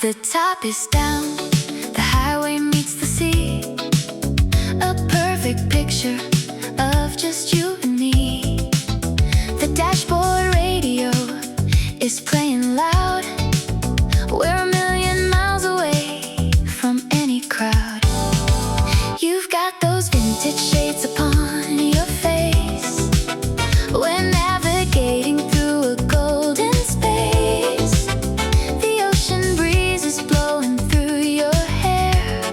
The top is down, the highway meets the sea. A perfect picture of just you and me. The dashboard radio is playing loud. We're a million miles away from any crowd. You've got those vintage shades upon your face. We're navigating through a golden space. The ocean breeze is blowing through your hair,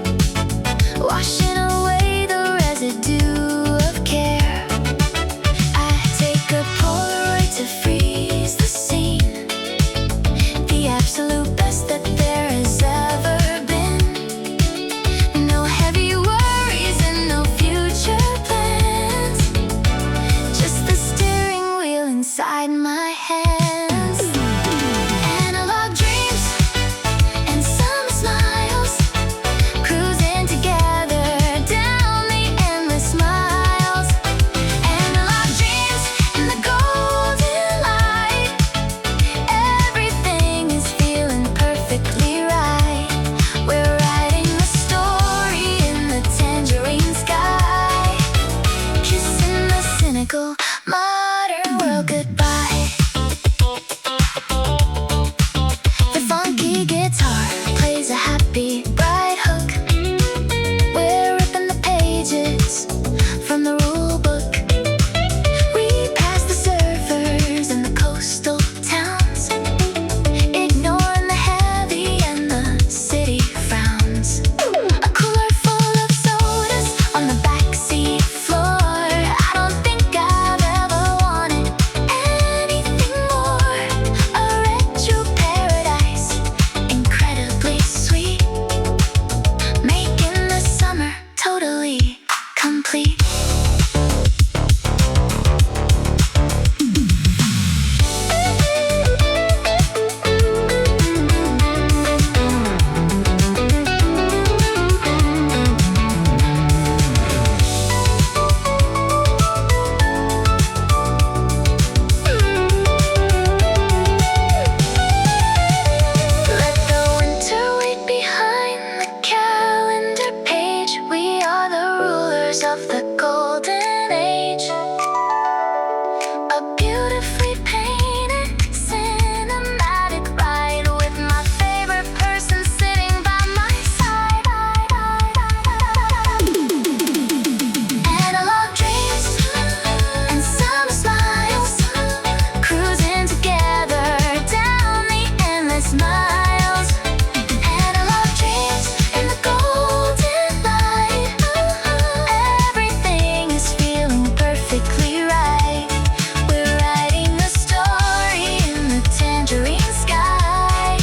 washing away the residue of care. I take a Polaroid to freeze the scene, the absolute best that there has ever been. No heavy worries and no future plans, just the steering wheel inside my hands. Analog dreams and some smiles, cruising together down the endless miles. Analog dreams in the golden light. Everything is feeling perfectly right. We're writing a story in the tangerine sky, kissing the cynical modern world goodbye. The funky guitar plays a happy, bright hook. We're ripping the pages from the rule book. We pass the surfers and the coastal towns, ignoring the heavy and the city frowns. A cooler full of sodas on the backseat floor. I don't think I've ever wanted anything more. A retro paradise, incredibly sweet, making the summer totally complete. Let the winter wait behind the calendar page. We are the rulers of the golden age. A beautifully painted cinematic ride with my favorite person sitting by my side. Analog dreams and summer smiles, cruising together down the endless miles. Analog dreams in the golden light. Everything is feeling perfectly right. We're writing a story in the tangerine sky,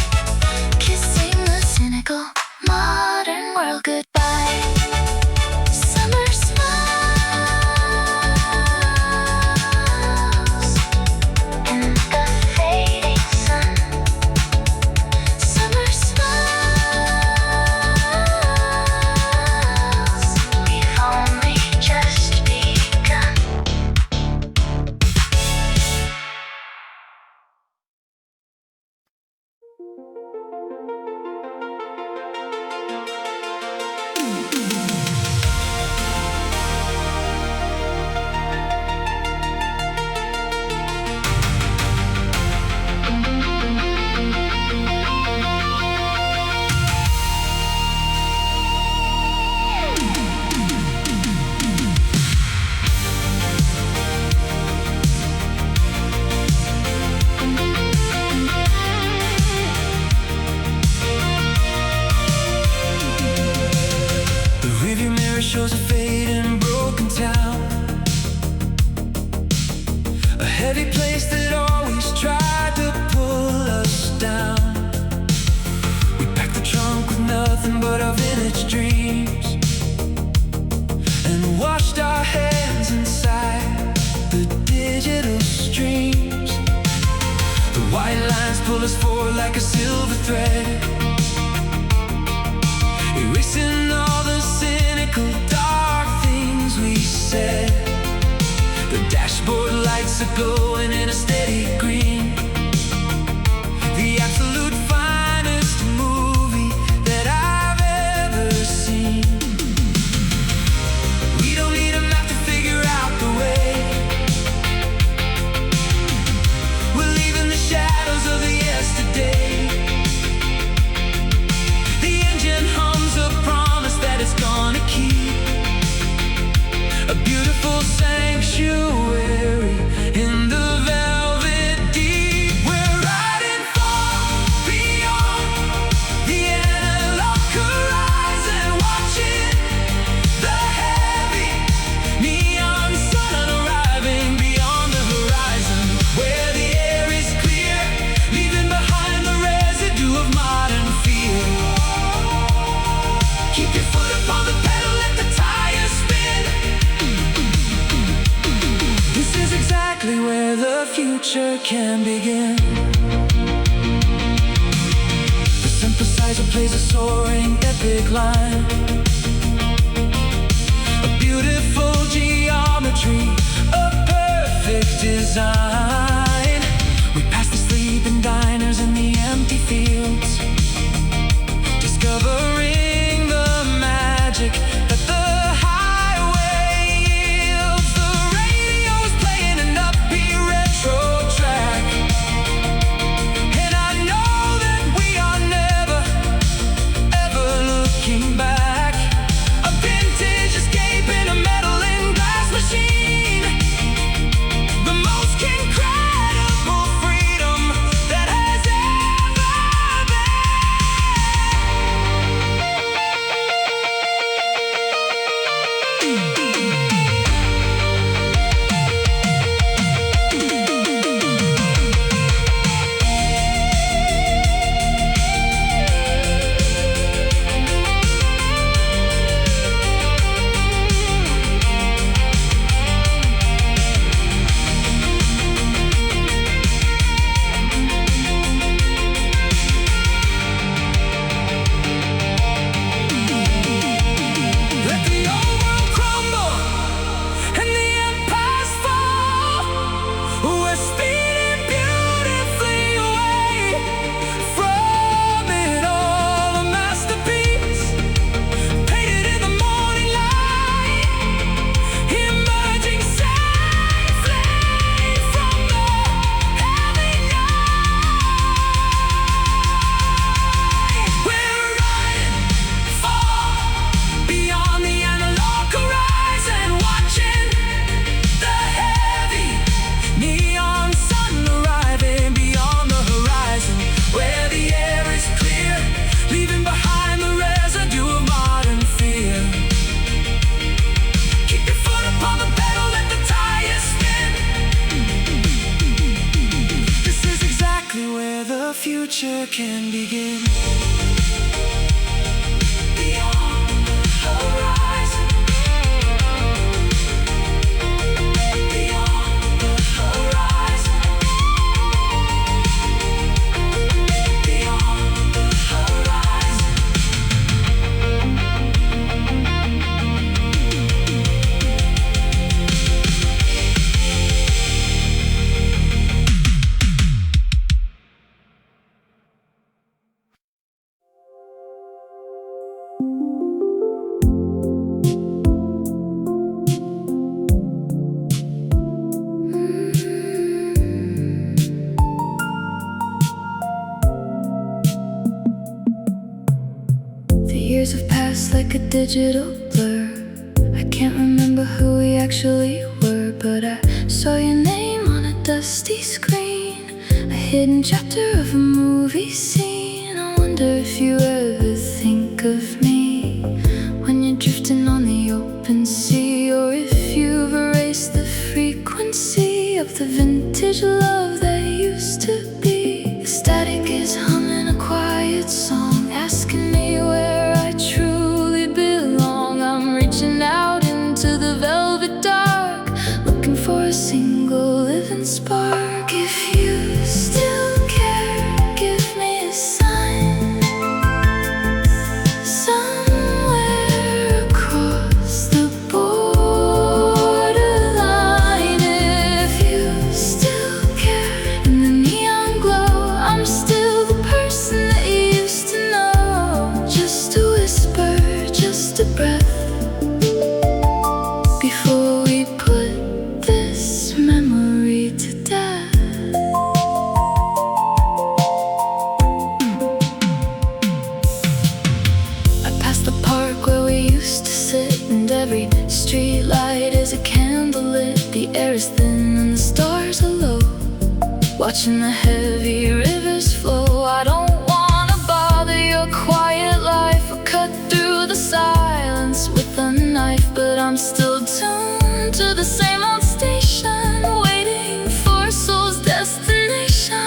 kissing the cynical modern world goodbye. Summer smiles in the fading sun. Summer smiles, we've only just begun. The rearview mirror shows a fading, broken town. A heavy place that always tried to pull us down. We packed the trunk with nothing but our village dreams, and washed our hands inside the digital streams. The white lines pull us forward like a silver thread, erasing all the cynical dark things we said. The dashboard lights are glowing in a steady green, the absolute finest move exactly where the future can begin. The synthesizer plays a soaring epic line, a beautiful geometry, a perfect design. We pass the sleeping diners and the empty fields, discovering the magic that the highway yields. The radio is playing an upbeat retro track, and I know that we are never, ever looking back. A vintage escape in a metal and glass machine, the most incredible freedom that has ever been. Let the old world crumble and the empires fall. We're speeding beautifully away from it all. A masterpiece painted in the morning light, emerging safely from the heavy night. We're riding far beyond the analog horizon, watching the heavy neon sun arriving beyond the horizon, where the air is clear, leaving behind the residue of modern fear. Keep your foot upon the pedal, let the tires spin. This is exactly where the future can begin. Beyond the horizon, beyond the horizon, beyond the horizon. The years have passed like a digital blur. I can't remember who we actually were, but I saw your name on a dusty screen, a hidden chapter of a movie scene. I wonder if you ever think of me when you're drifting on the open sea, or if you've erased the frequency of the vintage love that used to be. The static is humming a quiet song, asking me where I truly belong. I'm reaching out into the velvet dark, looking for a single living spark. If you still care, give me a sign. Somewhere across the borderline. If you still care, in the neon glow, I'm still the person that you used to know. Just a whisper, just a breath, before we put this memory to death. I passed the park where we used to sit, and every street light is a candle lit. The air is thin and the stars are low, watching the heavy rivers flow. I don't wanna bother your quiet life or cut through the silence with a knife, but I'm still tuned to the same old station, waiting for a soul's destination.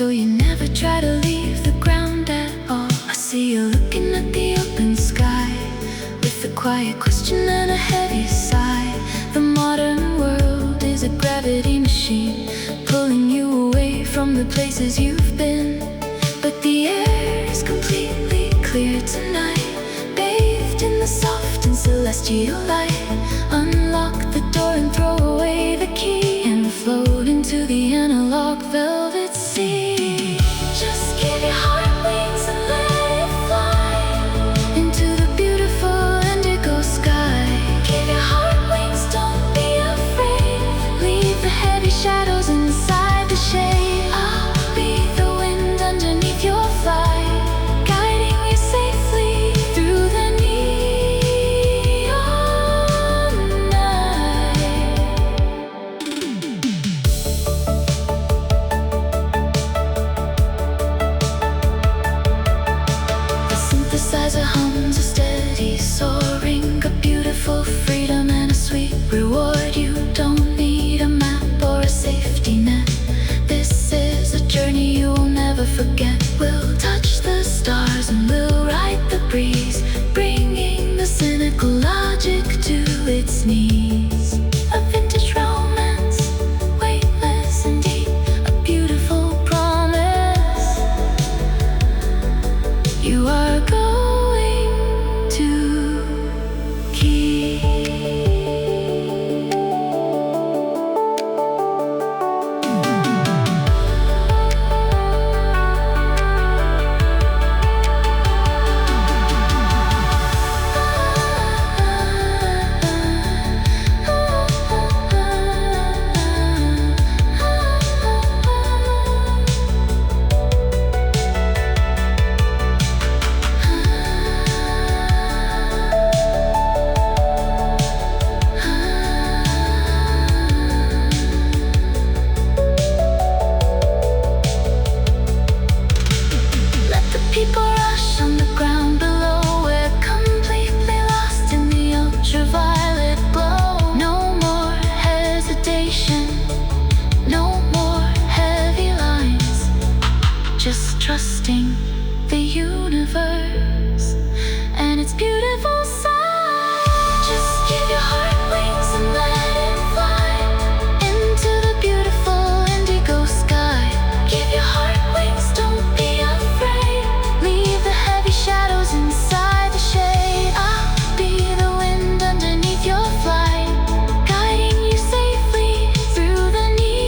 so you never try to leave the ground at all. I see you looking at the open sky with a quiet question and a heavy sigh. The modern world is a gravity machine, pulling you away from the places you've been. But the air is completely clear tonight, bathed in the soft and celestial light. Unlock the door and throw away the key, and float into the analog velvet sea. Just give your heart wings and let it fly into the beautiful indigo sky. Give your heart wings, don't be afraid. Leave the heavy shadows inside the shade. I'll be the wind underneath your flight, guiding you safely through the neon night. The synthesizer hums a steady soaring, a beautiful freedom and a sweet reward. You don't need a map or a safety net. This is a journey you will never forget. We'll touch the stars and we'll ride the breeze, bringing the cynical logic to its knees. A vintage romance, weightless and deep, a beautiful promise. You are going to keep. Let the people rush on the ground below. We're completely lost in the ultraviolet glow. No more hesitation, no more heavy lines, just trusting the universe and its beautiful sign. Just give your heart wings and let it fly into the beautiful indigo sky. Give your heart wings, don't be afraid. Leave the heavy shadows inside the shade. I'll be the wind underneath your flight, guiding you safely through the neon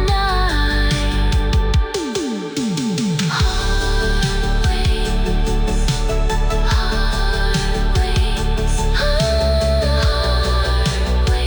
night. Heart wings, heart wings, heart wings, heart wings,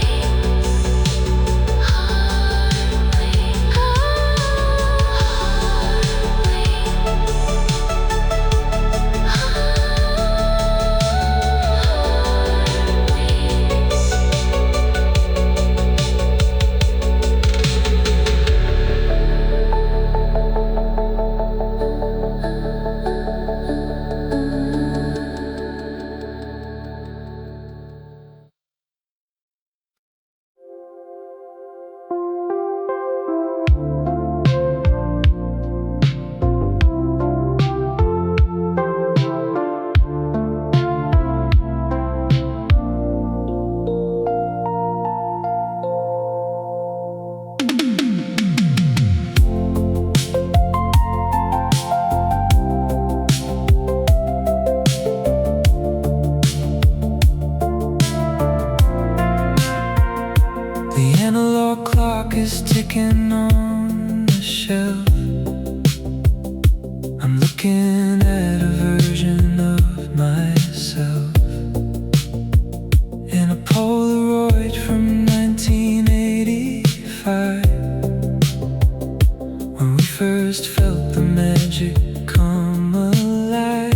The analog clock is ticking on the shelf. I'm looking at a version of myself in a Polaroid from 1985, when we first felt the magic come alive.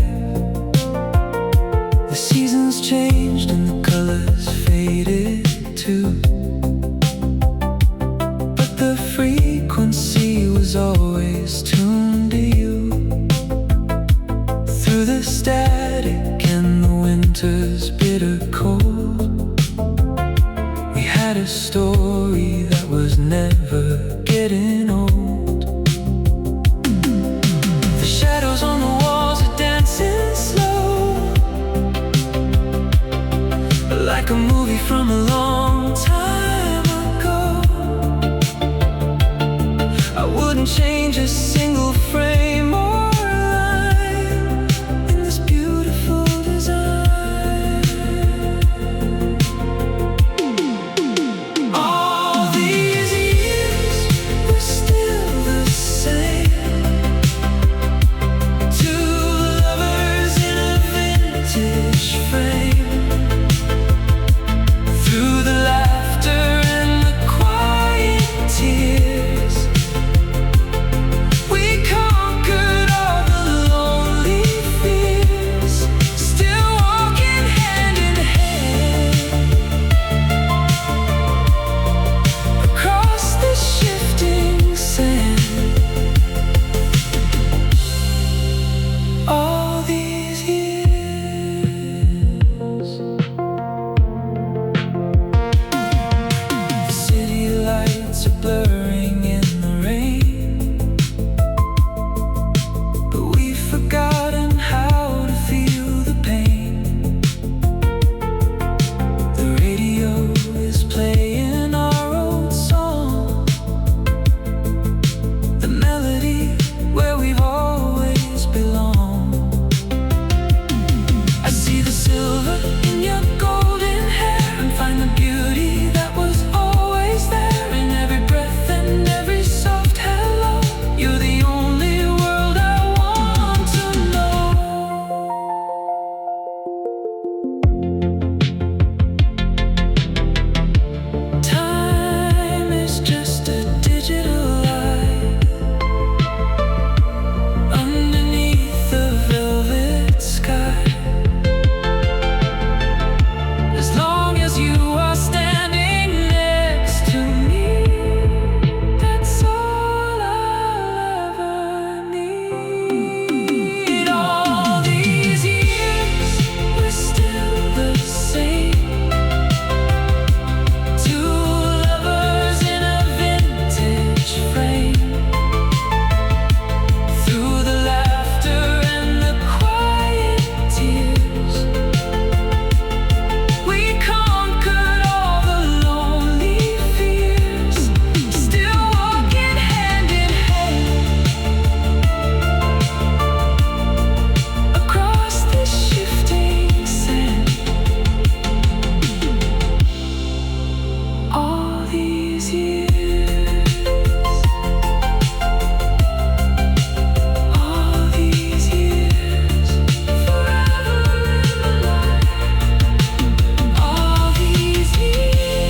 The seasons changed and the colors faded too, the frequency was always tuned to you. Through the static and the winter's bitter cold, we had a story that was never getting can change a single frame or line in this beautiful design. All these years, we're still the same. Two lovers in a vintage frame. Through the laughter and the quiet tears, we conquered all the lonely fears. Still walking hand in hand across the shifting sand. All these years, the city lights are blurring in the rain, but we've forgotten how to feel the pain. The radio is playing our old song, the melody where we've always belonged. I see the silver in your golden hair and find the beauty that was always there in every breath and every soft hello. You're the only world I want to know. Time is just a digital lie underneath the velvet sky. As long as you are standing next to me, that's all I'll ever need. All these years, we're still the same. Two lovers in a vintage frame. Through the laughter and the quiet tears, we conquered all the lonely fears. Still walking hand in hand across the shifting sand. All these years, all these years, forever in my life. All these years,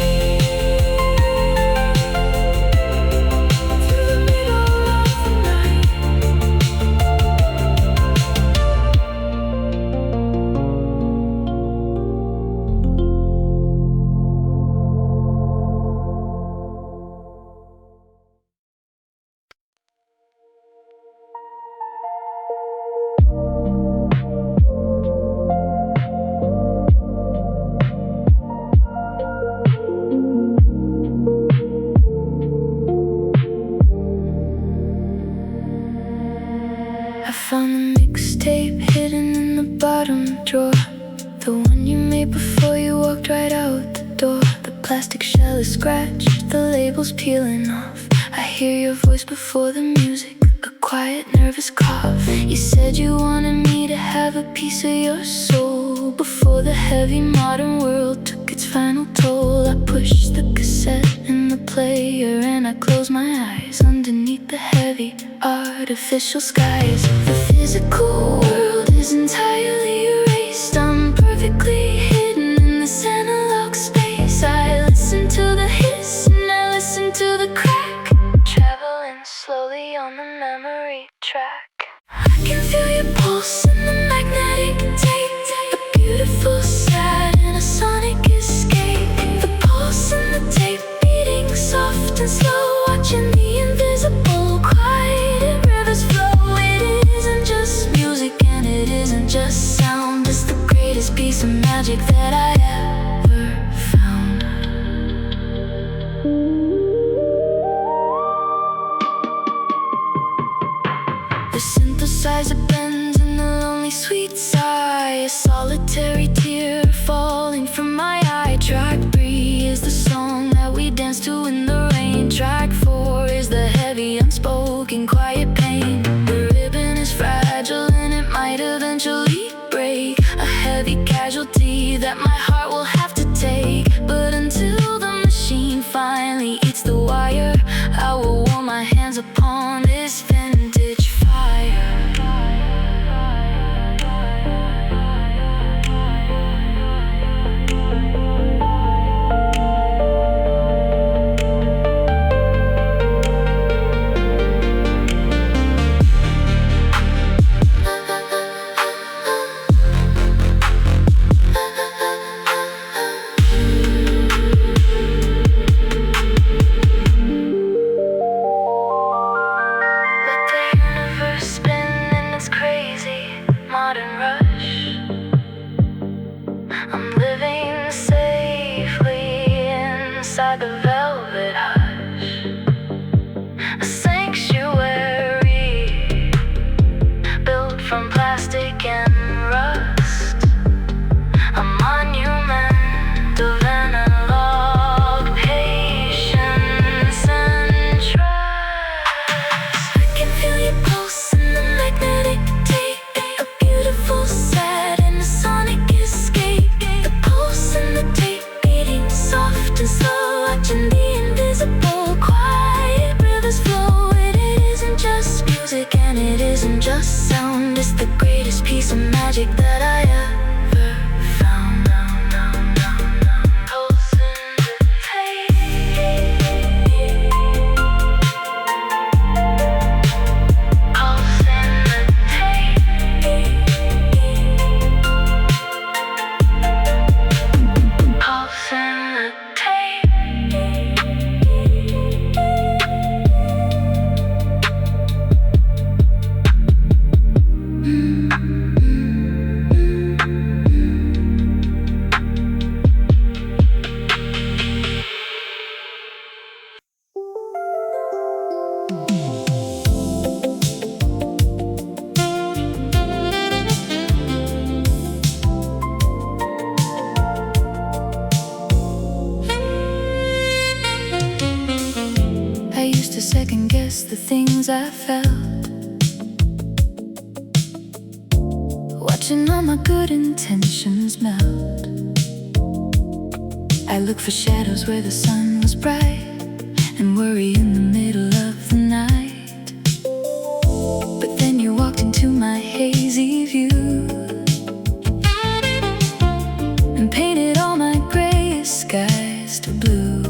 through the middle of the night. I found the mixtape hidden in the bottom drawer, the one you made before you walked right out the door. The plastic shell is scratched, the label's peeling off. I hear your voice before the music, a quiet nervous cough. You said you wanted me to have a piece of your soul before the heavy modern world took its final toll. I pushed the cassette in the player and I closed my eyes underneath the heavy artificial skies. The physical world is entirely erased. I'm perfectly hidden in this analog space. I listen to the hiss and I listen to the crack, traveling slowly on the memory track. I can feel your pulse in the magnetic tape, a beautiful sad and a sonic escape. The pulse in the tape beating soft and slow, watching the invisible quiet rivers flow. It isn't just music and it isn't just sound. It's the greatest piece of magic that I ever found. The synthesizer bends in the lonely sweet sigh, a solitary tear falling from my eye. Track 3 is the song that we dance to in the rain. Track 4 is the heavy unspoken isn't just sound, it's the greatest piece of magic that I ever found. Pulse in the tape. Pulse in the tape. Pulse in the I used to second guess the things I felt, watching all my good intentions melt. I look for shadows where the sun was bright, and worry in the middle of the night. But then you walked into my hazy view and painted all my grayest skies to blue.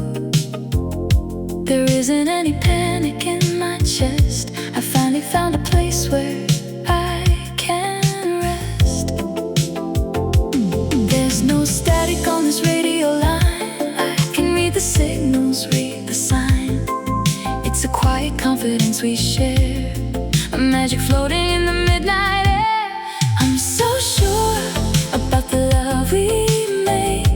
There isn't any panic in my chest. I finally found a place where I can rest. There's no static on this radio line. I can read the signals, read the sign. It's a quiet confidence we share, a magic floating in the midnight air. I'm so sure about the love we make.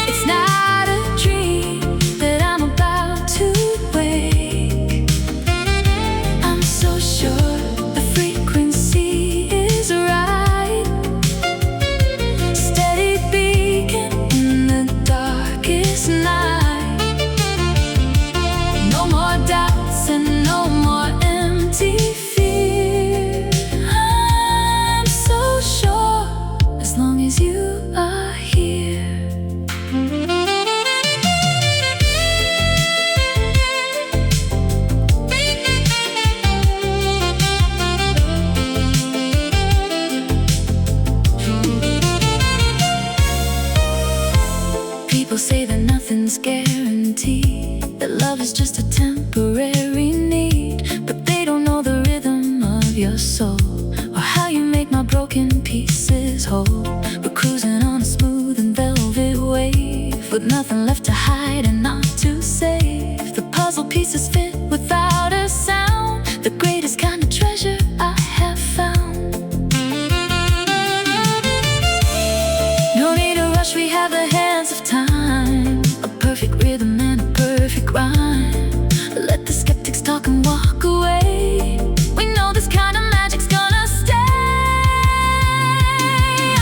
It's not a dream that I'm about to wake. I'm so sure the frequency is right. Steady beacon in the darkest night. No more doubts and no more empty fear. I'm so sure as long as you are here. People say that nothing's guaranteed, that love is just a temporary need. But they don't know the rhythm of your soul, or how you make my broken pieces whole. We're cruising on a smooth and velvet wave, with nothing left to hide and not to save. The puzzle pieces fit without a sound, the greatest kind of treasure I have found. No need to rush, we have the hands of time, a perfect rhythm and a perfect rhyme. Let the skeptics talk and walk away. We know this kind of magic's gonna stay.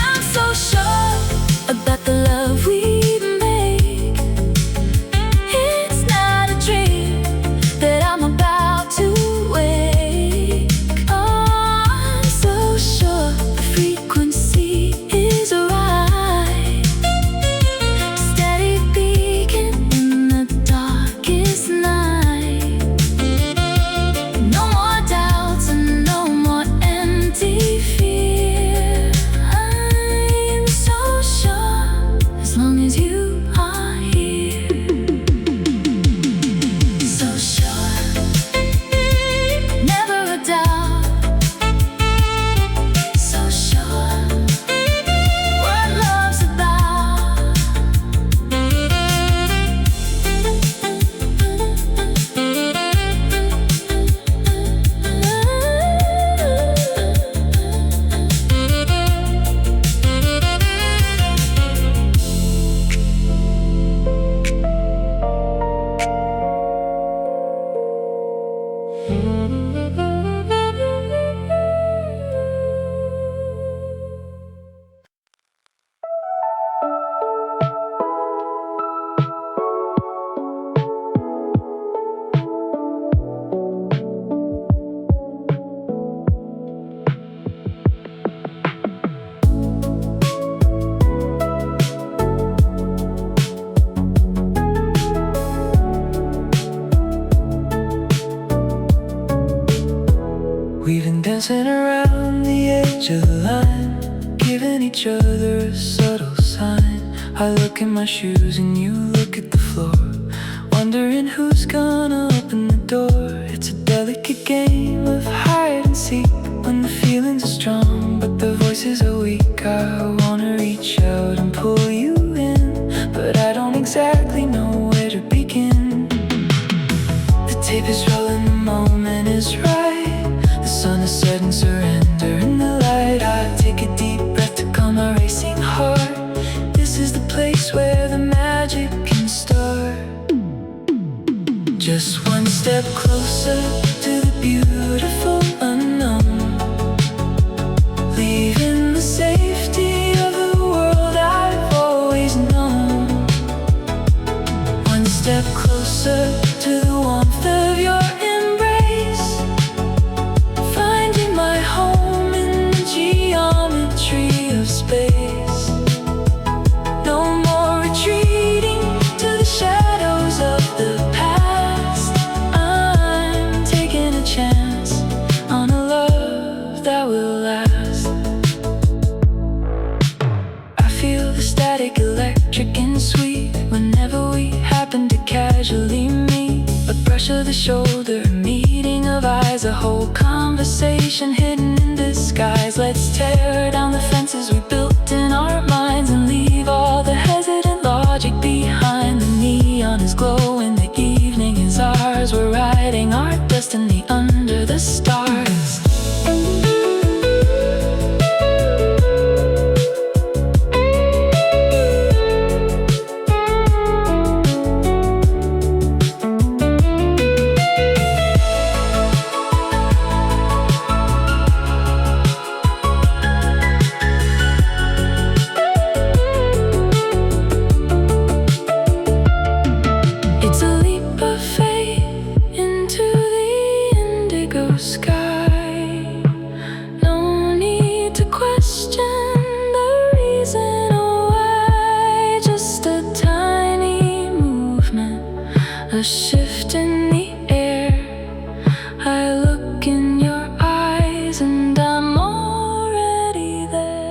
I'm so sure about the love we make. It's not a dream that I'm about to wake. Oh, I'm so sure the frequency is right. Steady beacon in the darkest night. No more doubts and no more empty fear. I'm so sure as long as you are here. So sure, never a doubt. So sure what love's about. We've been dancing around the edge of the line, giving each other a subtle sign. I look at my shoes and you look at the floor, wondering who's gonna open the door. It's a delicate game of hide and seek, when the feelings are strong but the voices are weak. I wanna reach out and pull you in, but I don't exactly know where to begin. The tape is rolling, the moment is right. The sun is setting, surrender in the light. I take a deep breath to calm my racing heart. This is the place where the magic can start. Just one step closer to the beautiful unknown, leaving the safety of the world I've always known. One step closer to the warmth of your embrace, finding my home in the geometry of space. No more retreating to the shadows of the past. I'm taking a chance on a love that will last. I feel the static, electric and sweet, whenever we happen to casually meet. A brush of the shoulder, a meeting of eyes, a whole conversation hidden in disguise. Let's tear down the fences we built in our minds and leave all the hesitant logic behind. The neon is glowing, the evening is ours. We're writing our destiny under the stars. It's a leap of faith into the indigo sky. No need to question the reason why. Just a tiny movement, a shift in the air. I look in your eyes and I'm already there.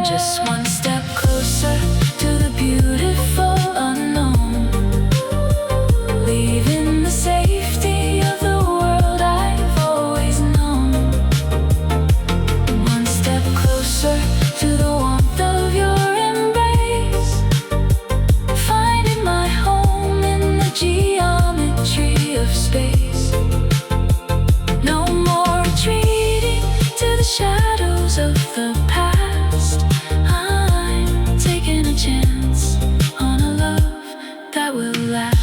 Just one step closer to the beautiful unknown, leaving the safety of the world I've always known. One step closer to the warmth of your embrace, finding my home in the geometry of space. No more retreating to the shadows of the past. I'm taking a chance on a love that will last.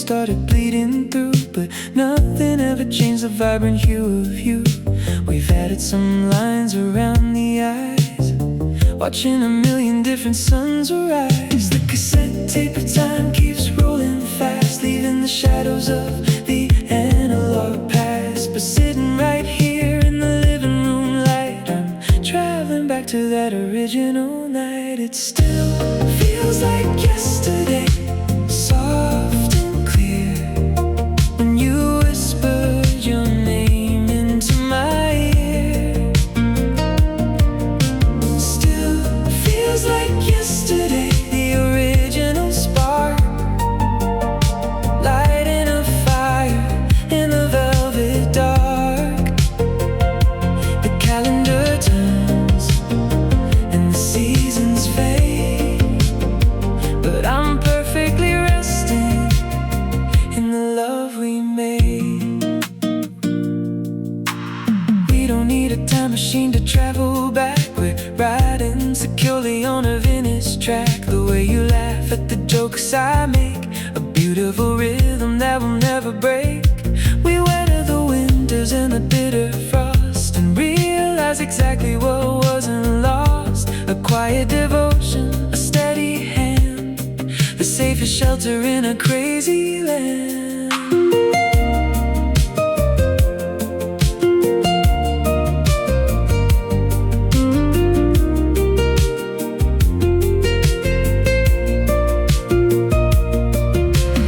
started bleeding through, but nothing ever changed the vibrant hue of you. We've added some lines around the eyes, watching a million different suns arise. The cassette tape of time keeps rolling fast, leaving the shadows of the analog past. But sitting right here in the living room light, I'm traveling back to that original night. It still feels like yesterday, soft and clear, when you whispered your name into my ear. Still feels like yesterday, the original spark, lighting a fire in the velvet dark. The calendar turns and the seasons fade, but I'm perfectly resting in the love we made. We don't need a time machine to travel back, we're riding securely on a vintage track. The way you laugh at the jokes I make, a beautiful rhythm that will never break. We weather the winters and the bitter frost, and realize exactly what wasn't lost. A quiet devotion, a steady hand, the safest shelter in a crazy land.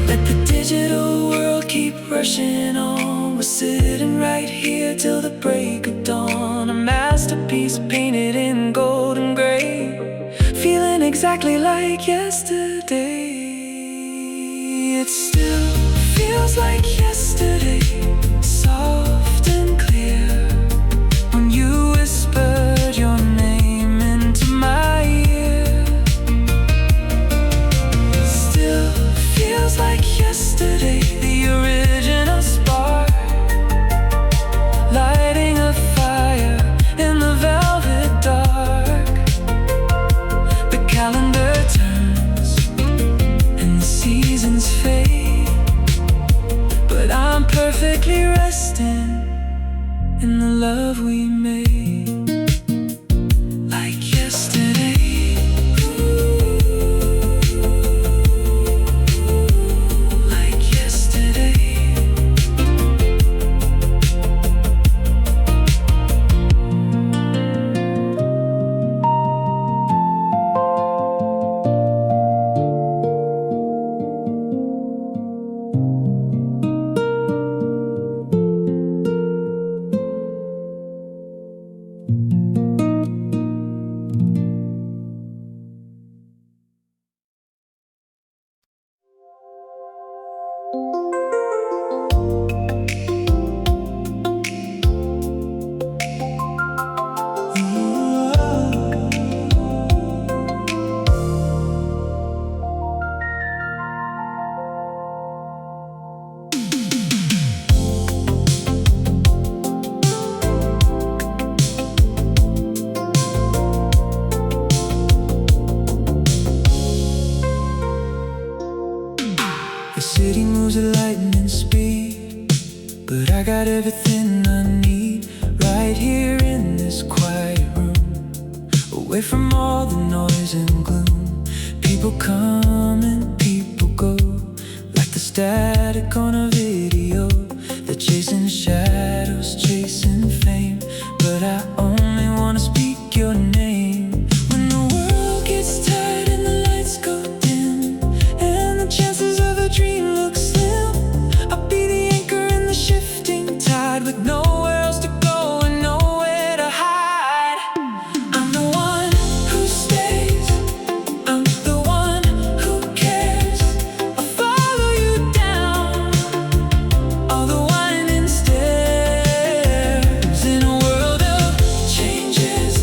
Let the digital world keep rushing on. We're sitting right here till the break of dawn. A masterpiece painted in gold and gray, feeling exactly like yesterday. It still feels like yesterday, soft and clear, when you whispered your name into my ear. Still feels like yesterday, the original spark, lighting a fire in the velvet dark. The calendar turns and the seasons fade, but I'm perfectly resting in the love we made. Like yesterday, like yesterday. The city moves at lightning speed, but I got everything I need right here in this quiet room, away from all the noise and gloom. People come and people go, like the static on a video. They're chasing shadows, chasing fame, but I only wanna speak your name. When the world gets tired and the lights go dim, and the chances of a dream look slim, I'll be the anchor in the shifting tide, with nowhere else to go and nowhere to hide. I'm the one who stays, I'm the one who cares. I'll follow you down all the winding stairs. In a world of changes,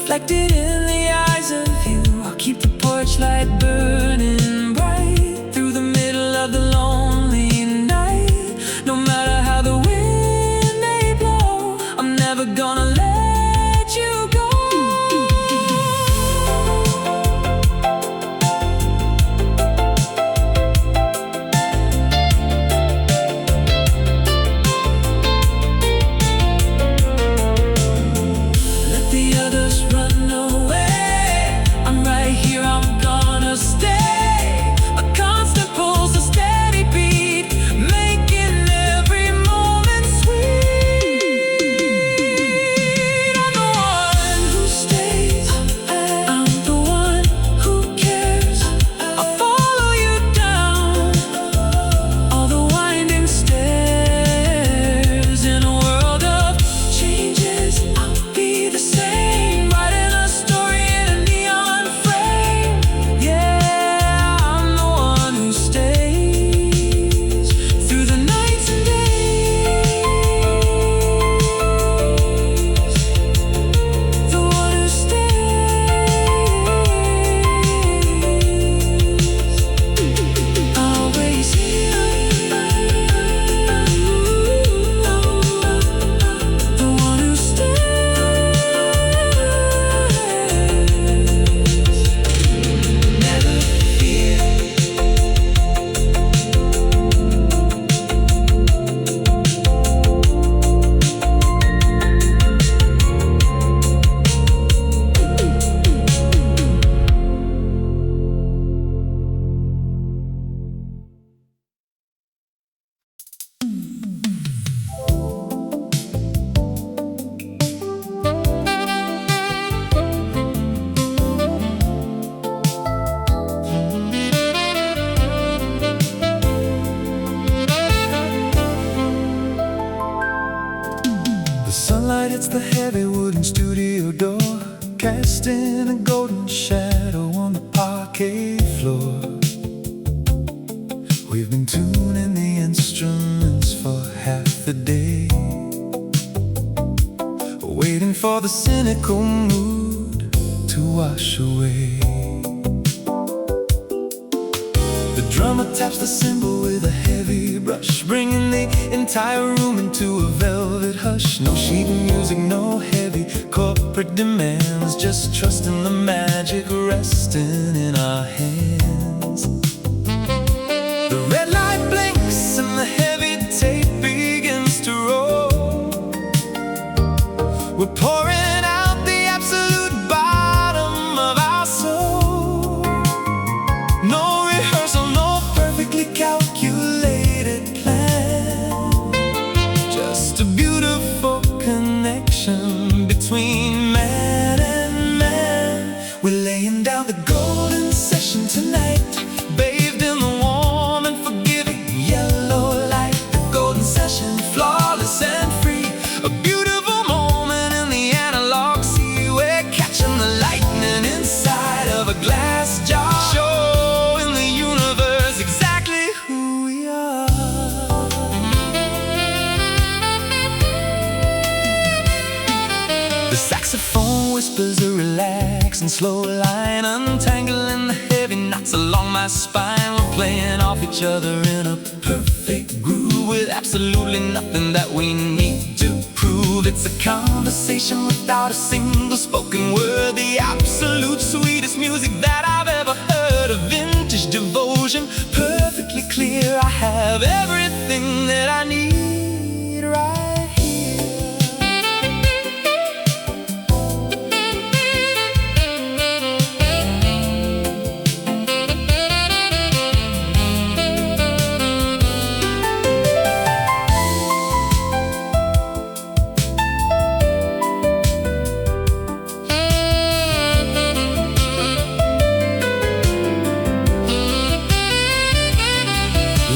reflected in the eyes of you. I'll keep the porch light burning bright through the middle of the lonely night. No matter how the wind may blow, I'm never gonna let you go. It's the heavy wooden studio door, casting a golden shadow on the parquet floor. We've been tuning the instruments for half the day, waiting for the cynical mood to wash away. The drummer taps the cymbal with a heavy brush, bringing the entire room into a velvet hush. No sheet music, no heavy corporate demands, just trusting the magic resting in our hands. The red light blinks and the heavy tape begins to roll. We're pouring out the absolute bottom of our soul. No rehearsal, no perfectly calculated plan, just a beautiful connection between man and man. We're laying down the golden session tonight, bathed in the warm and forgiving yellow light. The golden session, flawless and free, a beautiful moment in the analog sea. We're catching the lightning inside of a glass jar, showing the universe exactly who we are. The saxophone whispers a relaxing slow line, untangling the heavy knots along my spine. We're playing off each other in a perfect groove, with absolutely nothing that we need to prove. It's a conversation without a single spoken word, the absolute sweetest music that I've ever heard. A vintage devotion, perfectly clear. I have everything that I need right here.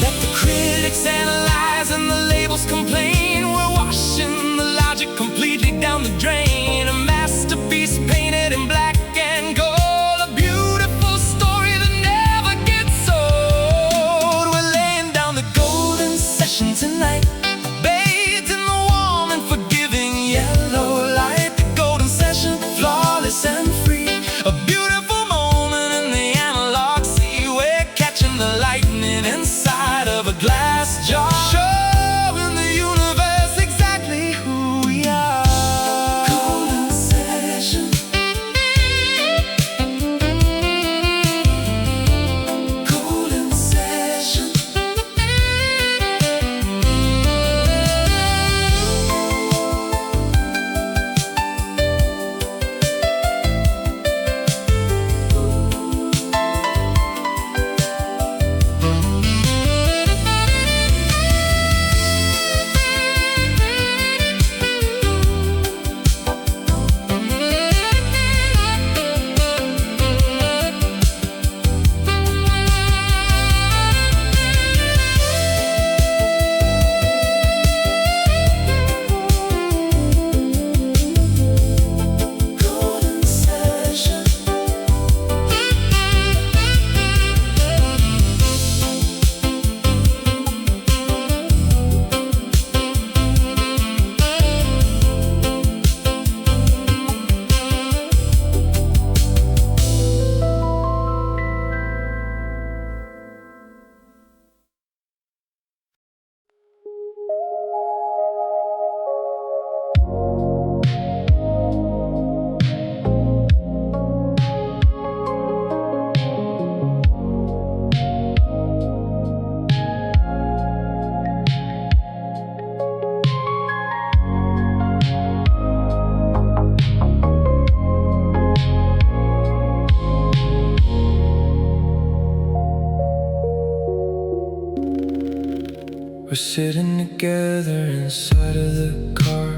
Let the critics analyze and We're sitting together inside of the car,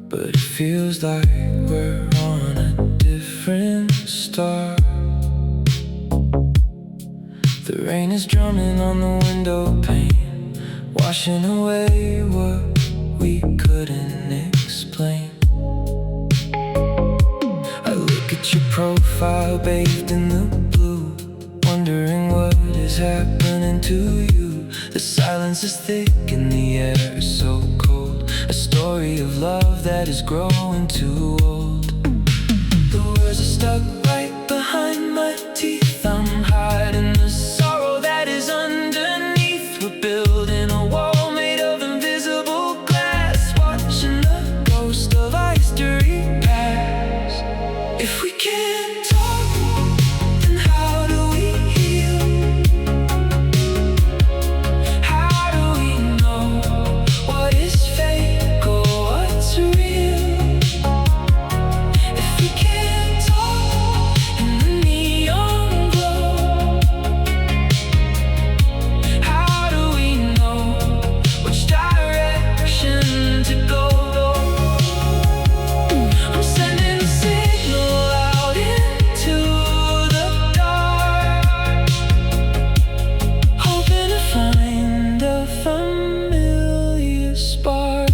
but it feels like we're on a different star. The rain is drumming on the window pane, washing away what we couldn't explain. I look at your profile bathed in the blue, wondering what is happening to you. The silence is thick and the air is so cold, a story of love that is growing too old. The words are stuck right behind my teeth. I'm hiding the sorrow that is underneath. We're building a wall made of invisible glass, watching the ghost of our history pass. If we can't talk, then how do we heal? How do we know what is fake or what's real? If we can't talk in the neon glow, how do we know which direction to go? I'm sending a signal out into the dark, hoping to find a familiar spark.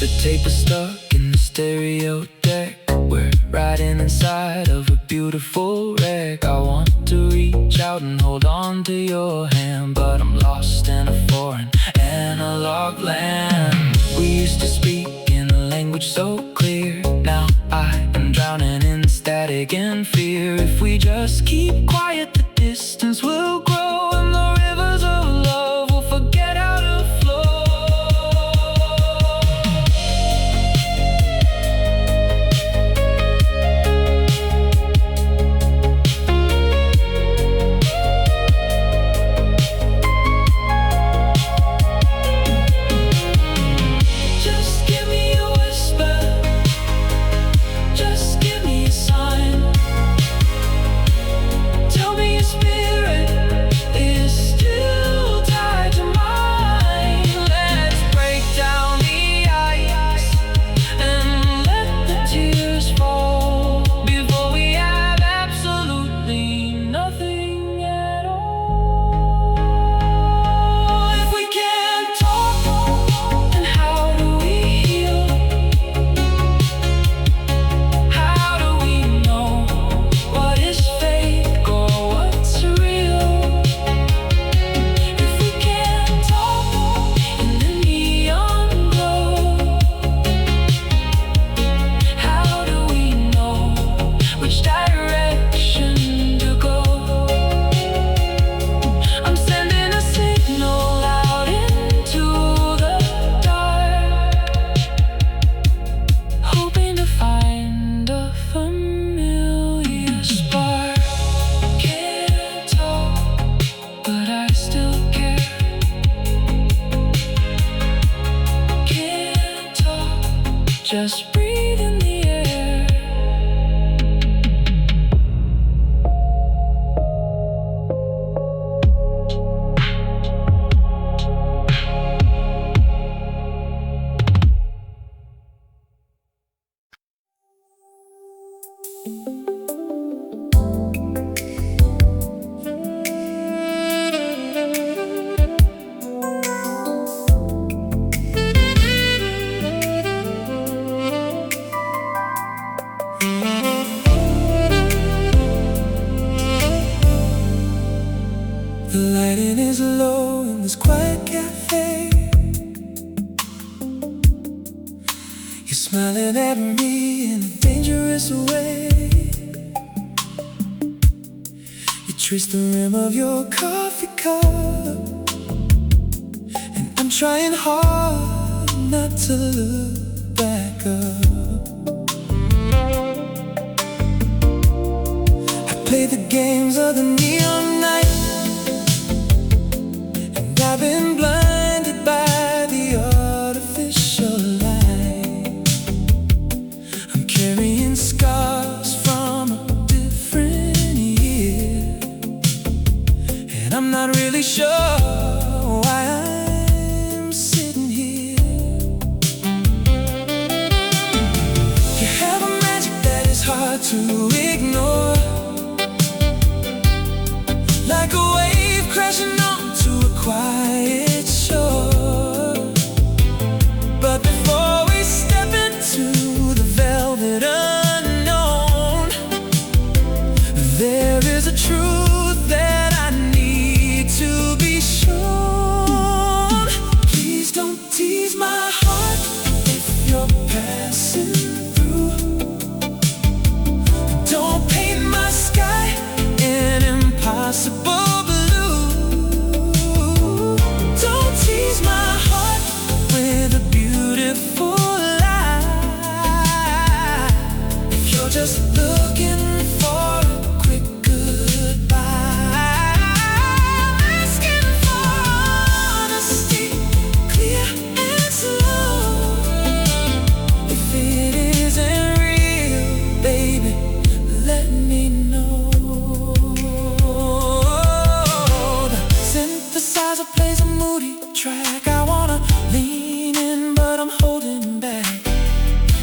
The tape is stuck in the stereo deck. We're riding inside of a beautiful wreck. I want to reach out and hold on to your hand, but I'm lost in a foreign analog land. We used to speak in a language so clear. Now I am drowning in static and fear. If we just keep quiet, the distance will grow, and the rivers of love will forget how to flow. Just give me a whisper, just give me a sign. Tell me your spirit is still tied to mine. Let's break down the ice and let the tears fall before we have absolutely nothing at all. If we can't talk, then how do we heal? How do we know what is fake or what's real? If we can't talk in the neon glow, how do we know which direction to go? I'm sending a signal out into the dark, hoping to find a familiar spark. Can't talk, but I still care. Can't talk, just breathe in the air. The lighting is low in this quiet cafe. You're smiling at me in a dangerous way. You trace the rim of your coffee cup, and I'm trying hard not to look back up. I play the games of the neon night, and I've been blinded by the artificial light. I'm carrying scars from a different year, and I'm to ignore, like a wave crashing onto a quiet shore. But before we step into the velvet unknown, there is a truth that I need to be shown. Please don't tease my heart if you're passing through. Don't paint my sky an impossible blue. Don't tease my heart with a beautiful lie. If you're just looking for a quick goodbye, I'm asking for honesty, clear and slow. If it isn't real, baby, let me know. The synthesizer plays a moody track. I wanna lean in, but I'm holding back.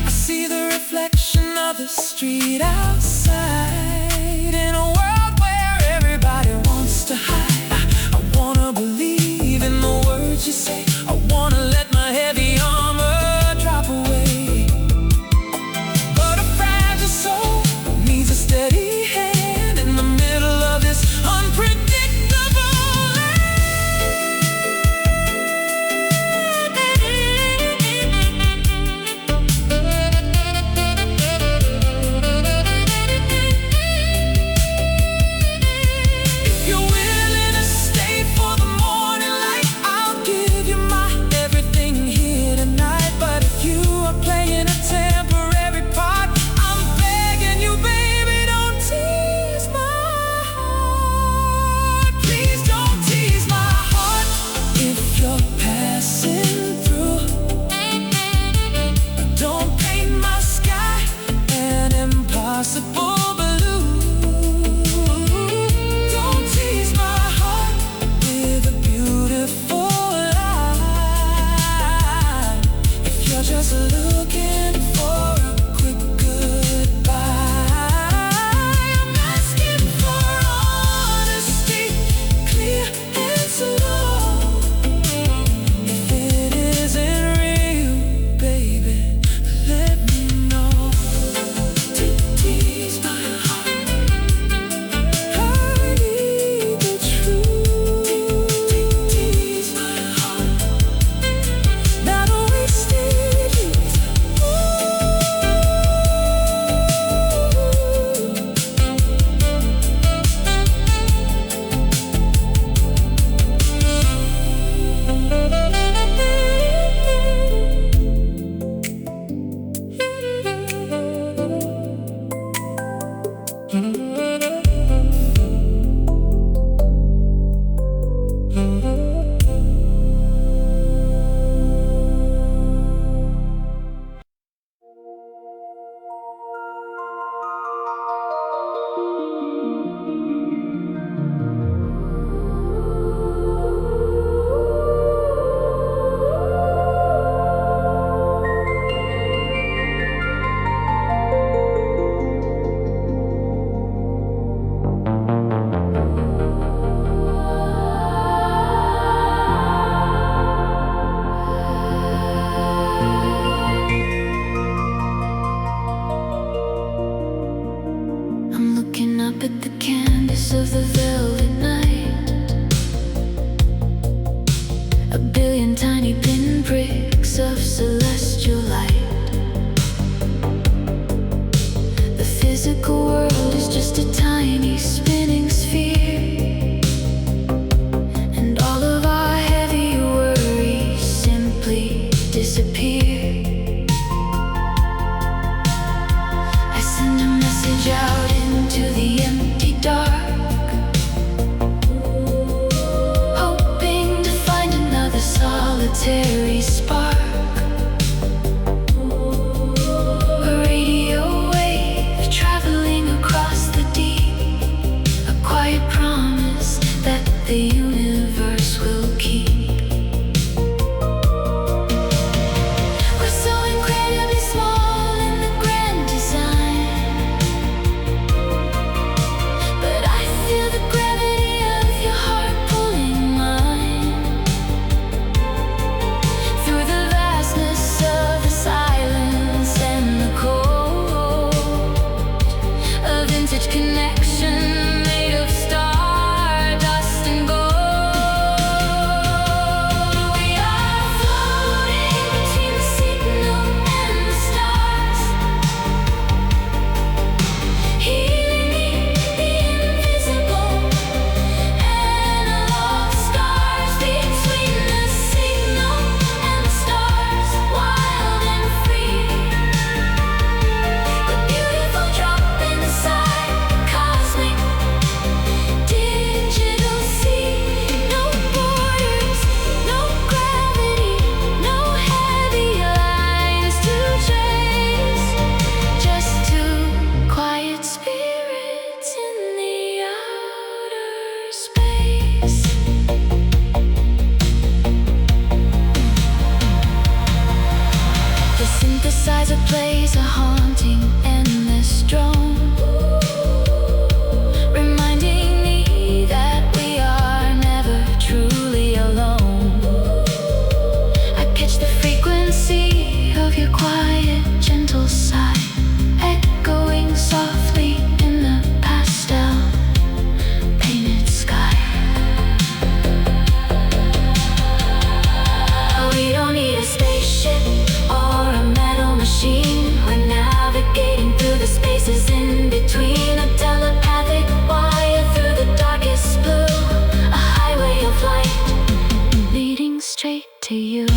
I see the reflection of the street outside, in a world where everybody wants to hide. I wanna believe in the words you say. I wanna let my heavy armor drop away. But a fragile soul needs a steady hand in the middle of this unpredictable If you're willing to stay for the morning light, I'll give you my everything here tonight. But if you are playing a temporary part, I'm begging you, baby, don't tease my heart. Please don't tease my heart if you're passing through. Don't paint my sky an impossible blue. Don't tease my heart with a beautiful lie. If you're just looking for a quick goodbye, I'm asking for honesty, clear and slow. If it isn't real, baby, let me know. Tease my heart, I need the truth. Tease my heart, not a wasted youth. I'm looking up at the canvas of the velvet night. A billion tiny pinpricks of celestial light. The physical world is just a tiny spinning sphere, and all of our heavy worries simply disappear. I send a message out into the empty dark, hoping to find another solitary spark. A radio wave traveling across the deep, a quiet promise that the universe will keep. We're so incredibly small in the grand design. synthesizer plays a haunting, endless drone, reminding me that we are never truly alone. I pitch the frequency of your quiet, gentle sigh, echoing softly in the pastel painted sky. We don't need a spaceship or a metal machine. We're navigating through the spaces in between, a telepathic wire through the darkest blue, a highway of light leading straight to you.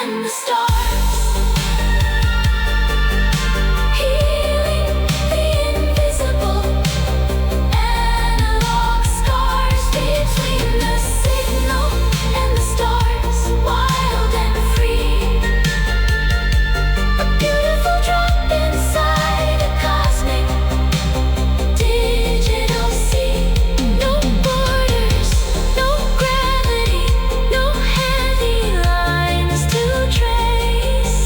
And the stars, healing the invisible, analog scars between the signal and the stars, wild and free. A beautiful drop inside a cosmic digital sea. No borders, no gravity, no heavy lines to trace,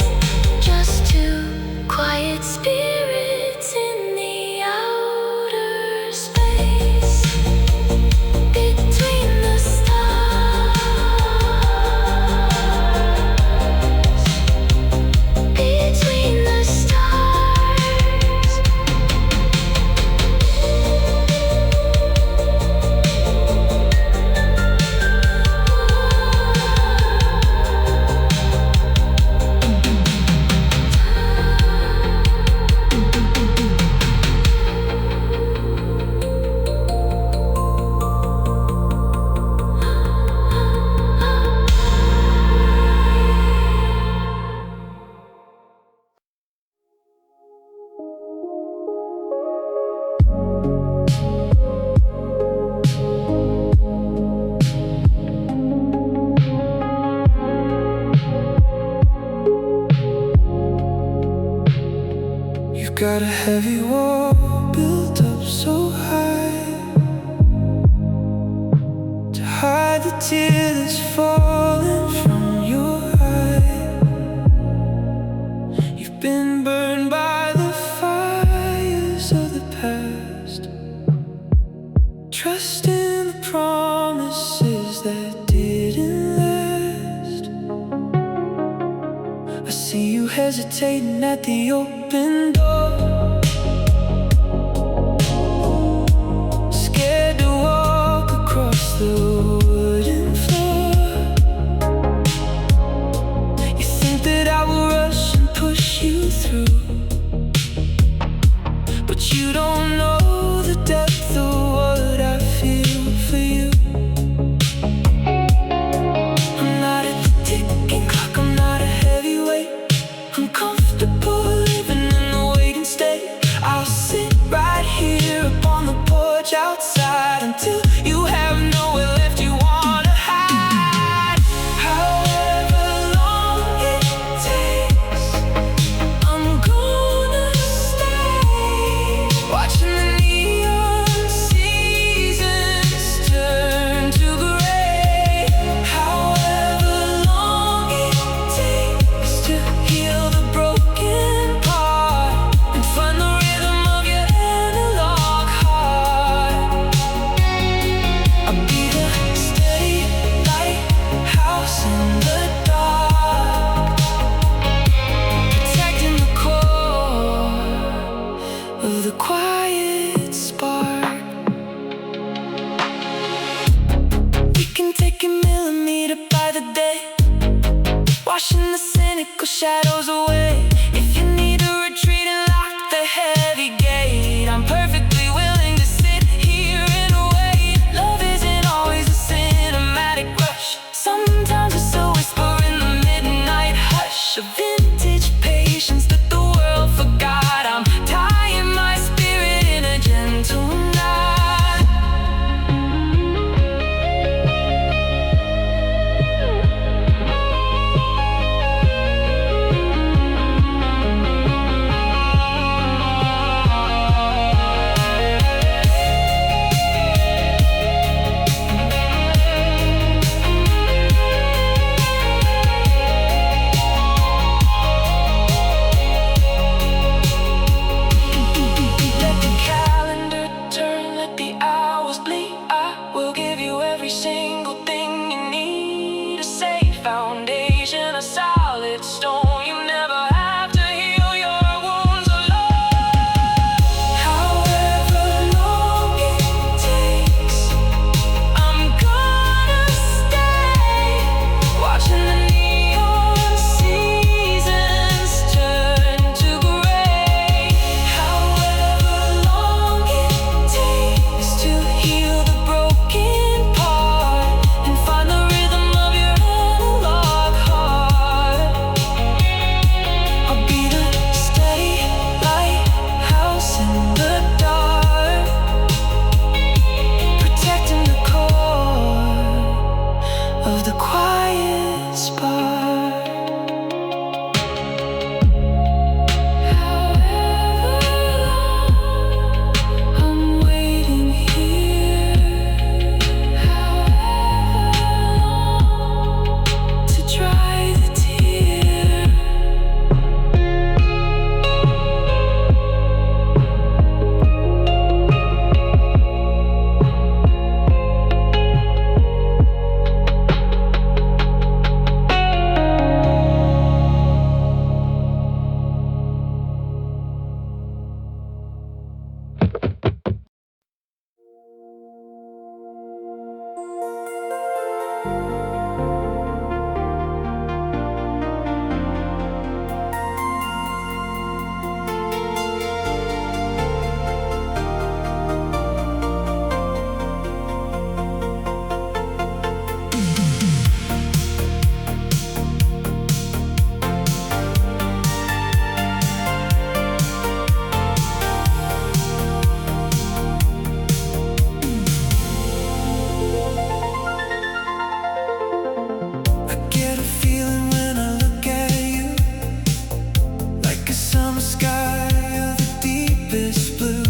just two quiet spirits in the outer space, between the stars, between the stars. You've got a heavy wall built up so high to hide the tear that's falling from your eye. You've been burned by the fires of the past, trusting the promises that didn't last. I see you hesitating at the open door, scared to walk across the wooden floor. You think that I will rush and push you through, but you don't know the depth of what I feel for you. I'm not at the ticking clock, I'm not a heavyweight. I'm comfortable living in the waiting state. I'll sit right here upon the porch outside until you have nowhere left you wanna hide. However long it takes, I'm gonna stay, watching the neon seasons turn to gray. However long it takes to heal the broken part and find the rhythm of your analog heart. I'll be the steady lighthouse in the dark, protecting the core of the quiet spark. We can take a millimeter by the day, washing the cynical shadows away. If you need a retreat and lock the heavy gate. I'm perfectly willing to sit here and wait. Love isn't always a cinematic rush. Sometimes it's a whisper in the midnight hush. A vintage patience that the world forgot. I'm tying my spirit in a gentle knot. Let the calendar turn, let the hours bleed. I will give you every single thing you need. A safe foundation, a solid stone. You never have to heal your wounds alone. However long it takes, I'm gonna stay, watching the neon seasons turn to gray. However long it takes to heal the broken part and find the rhythm of your analog heart. I'll be the steady lighthouse in the dark, protecting the core of the quiet spark. However long I'm waiting here, however long to dry the tear. I get a feeling when I look at you, like a summer sky of the deepest blue.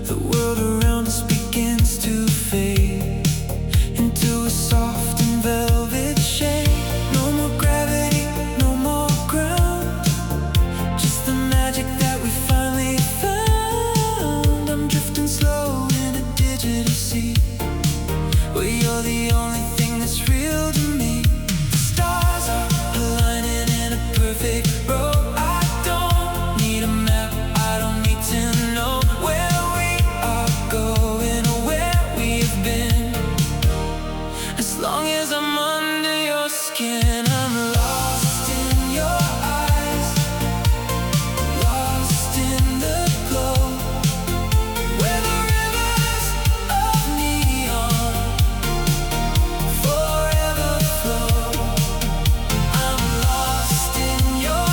The world around us begins to fade into a soft and velvet shade. No more gravity, no more ground, just the magic that we finally found. I'm drifting slow in a digital sea, well, you're the only thing that's real to me. The stars are aligning in a perfect row. I don't need a map, I don't need to know where we are going or where we've been. As long as I'm under your skin, I'm lost in your eyes, lost in the glow, where the rivers of neon forever flow. I'm lost in your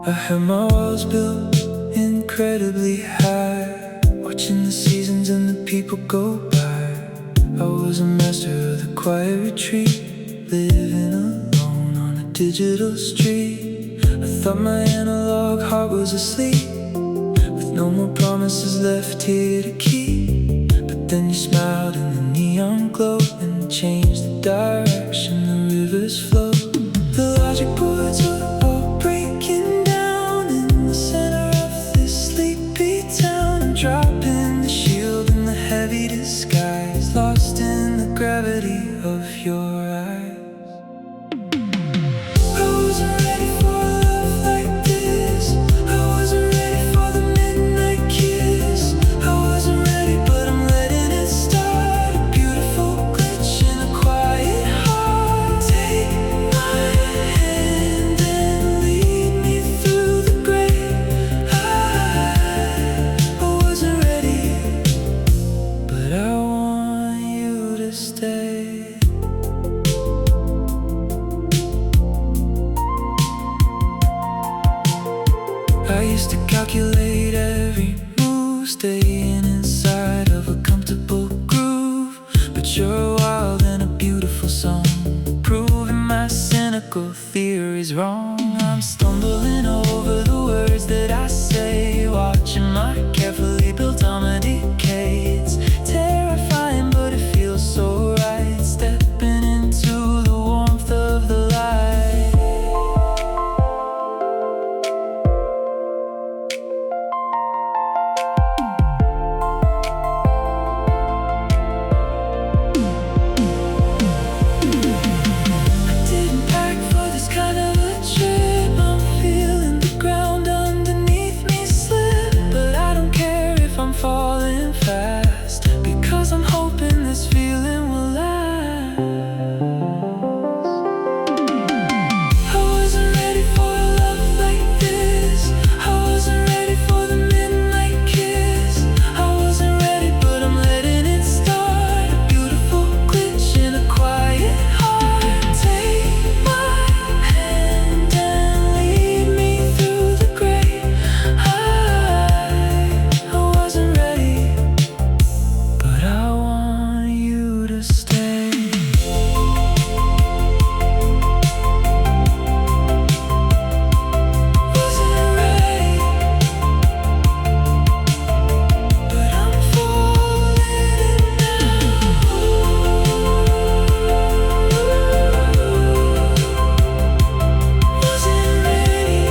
I had my walls built incredibly high, watching the seasons and the people go by. I was a master of the quiet retreat, living alone on a digital street. I thought my analog heart was asleep, with no more promises left here to keep. But then you smiled in the neon glow and changed the direction the rivers flow. The logic boards were all breaking down in the center of this sleepy town. I'm dropping the shield in the heavy disguise, lost in the gravity of your eyes. I wasn't ready for a love like this. I wasn't ready for the midnight kiss. I wasn't ready, but I'm letting it start. A beautiful glitch in a quiet heart. Take my hand and lead me through the gray. I wasn't ready, but I want you to stay. I used to calculate every move, staying inside of a comfortable groove. But you're a wild and a beautiful song, proving my cynical theories wrong. I'm stumbling over the words that I say, watching my carefully built armor decay. It's terrifying, but it feels so right, stepping into the warmth of the light. I didn't pack for this kind of a trip. I'm feeling the ground underneath me slip, but I don't care if I'm falling fast, because I'm hoping this feeling will last. I wasn't ready for a love like this. I wasn't ready for the midnight kiss. I wasn't ready, but I'm letting it start. A beautiful glitch in a quiet heart. Take my hand and lead me through the gray. I wasn't ready, but I want you to stay. Wasn't ready, but I'm falling now. Wasn't ready.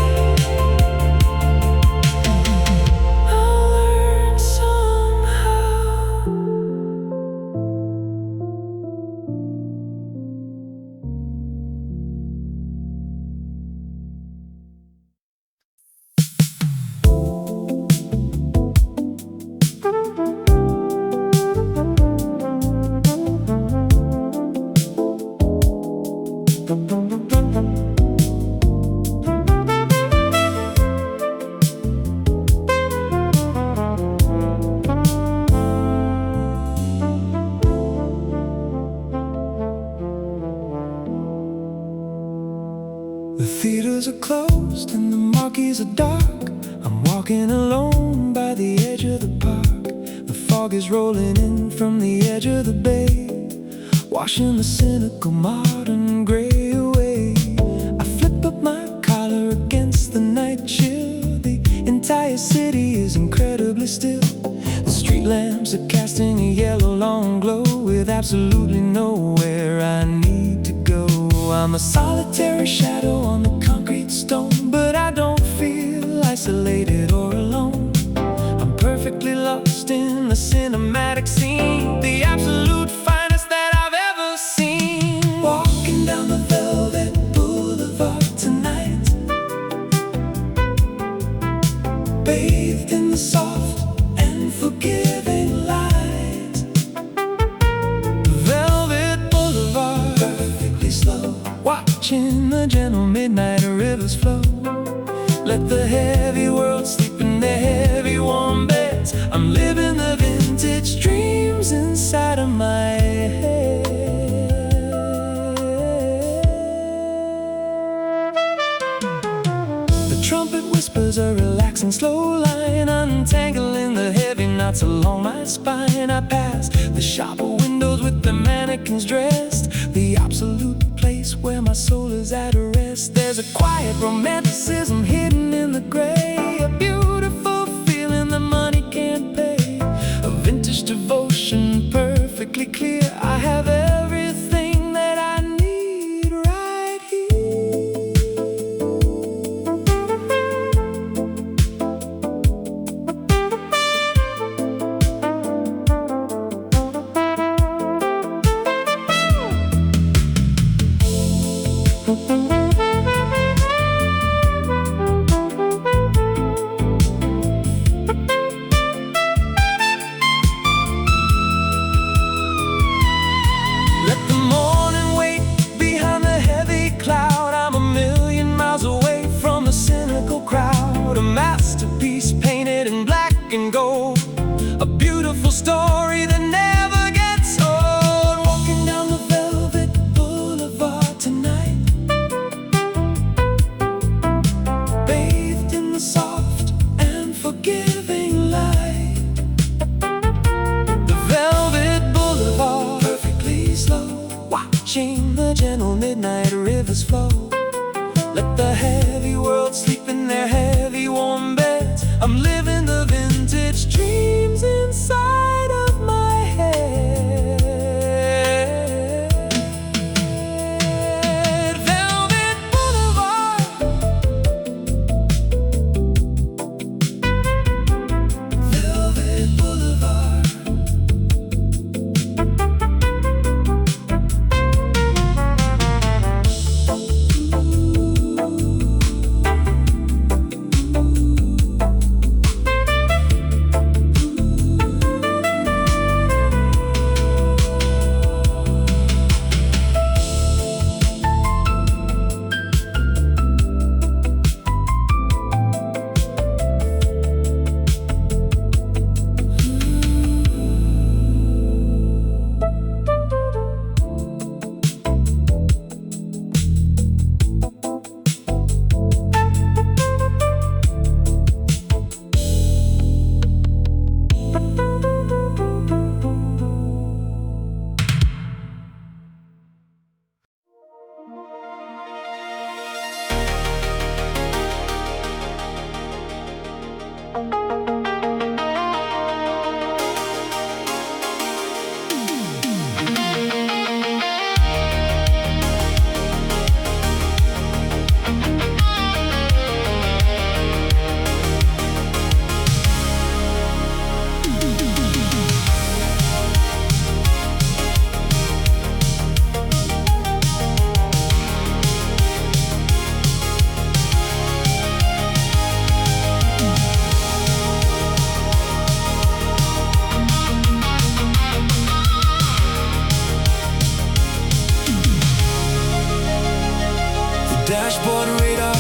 I'll learn somehow. The theaters are closed and the marquees are dark. I'm walking alone by the edge of the park. The fog is rolling in from the edge of the bay, washing the cynical modern gray away. I flip up my collar against the night chill. The entire city is incredibly still. The street lamps are casting a yellow long glow, with absolutely nowhere I need to go. I'm a solitary shadow on the concrete stone, but I don't feel isolated or alone. I'm perfectly lost in the cinematic scene, the absolute finest that I've ever seen. Walking down the velvet boulevard tonight, bathed in the soft and forgiving light. Velvet Boulevard, perfectly slow, watching the gentle midnight rivers flow. Let the heavy world sleep in their heavy warm beds. I'm living the vintage dreams inside of my head. The trumpet whispers a relaxing slow line, untangling the heavy knots along my spine. I pass the shop windows with the mannequins dressed, the absolute place where my soul is at rest. There's a quiet romanticism hidden in the gray, a beautiful feeling that money can't pay, a vintage devotion perfectly clear. I have everything that I need right here. Let the morning wait behind the heavy cloud. I'm a million miles away from the cynical crowd. A masterpiece painted in black and gold, a beautiful story that never gets old. Walking down the velvet boulevard tonight, bathed in the soft and forgiving light. The velvet boulevard, perfectly slow, watching the gentle midnight rivers flow. Let the heavy world sleep in their heavy warm beds. I'm living the vintage dreams inside of my head. Velvet Boulevard, Velvet Boulevard. Dashboard radar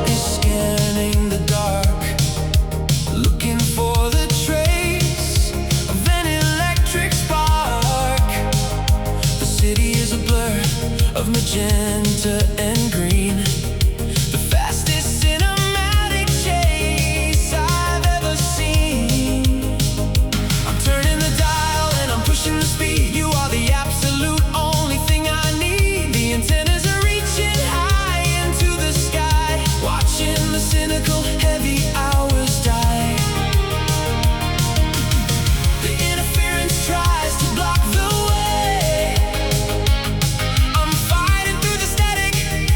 is scanning the dark, looking for the trace of an electric spark. The city is a blur of magenta and green, the fastest cinematic chase I've ever seen. I'm turning the dial and I'm pushing the speed. You are the absolute only thing I need. The antennas are reaching high into the sky, watching the cynical heavy hours die. The interference tries to block the way. I'm fighting through the static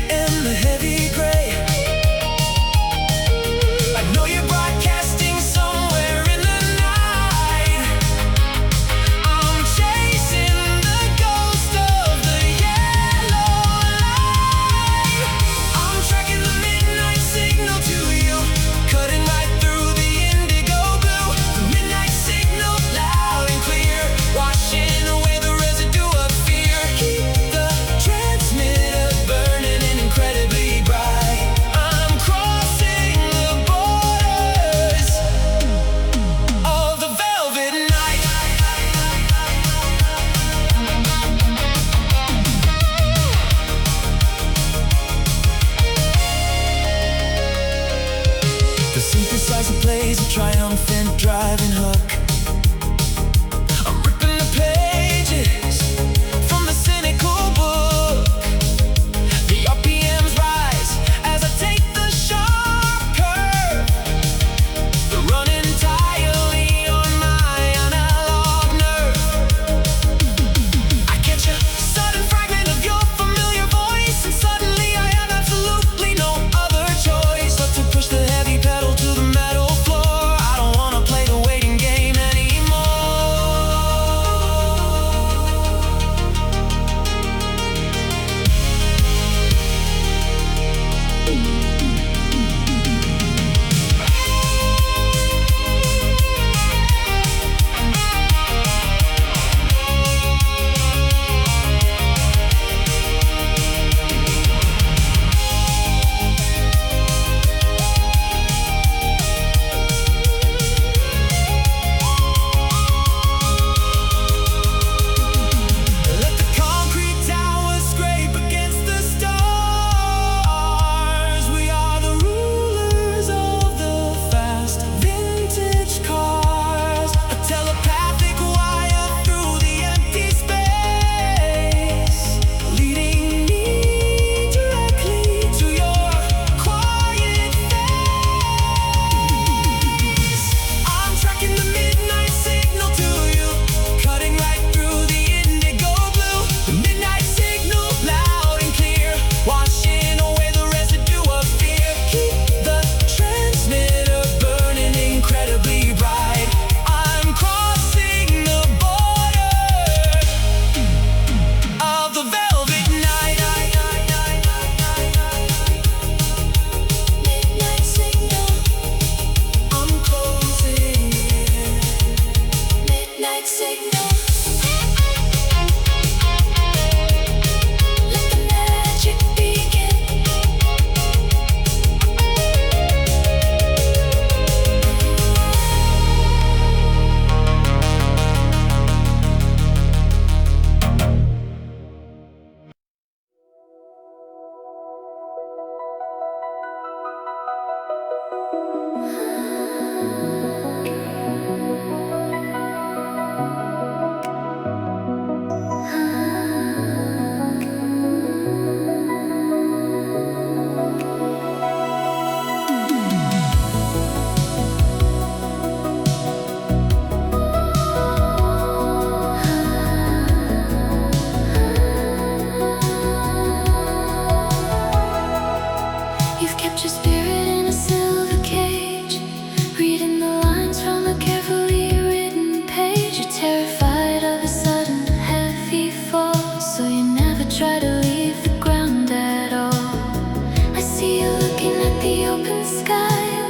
and the heavy gray. I know you're broadcasting somewhere in the night. I'm chasing the ghost of the yellow light. I'm tracking the midnight signal to you.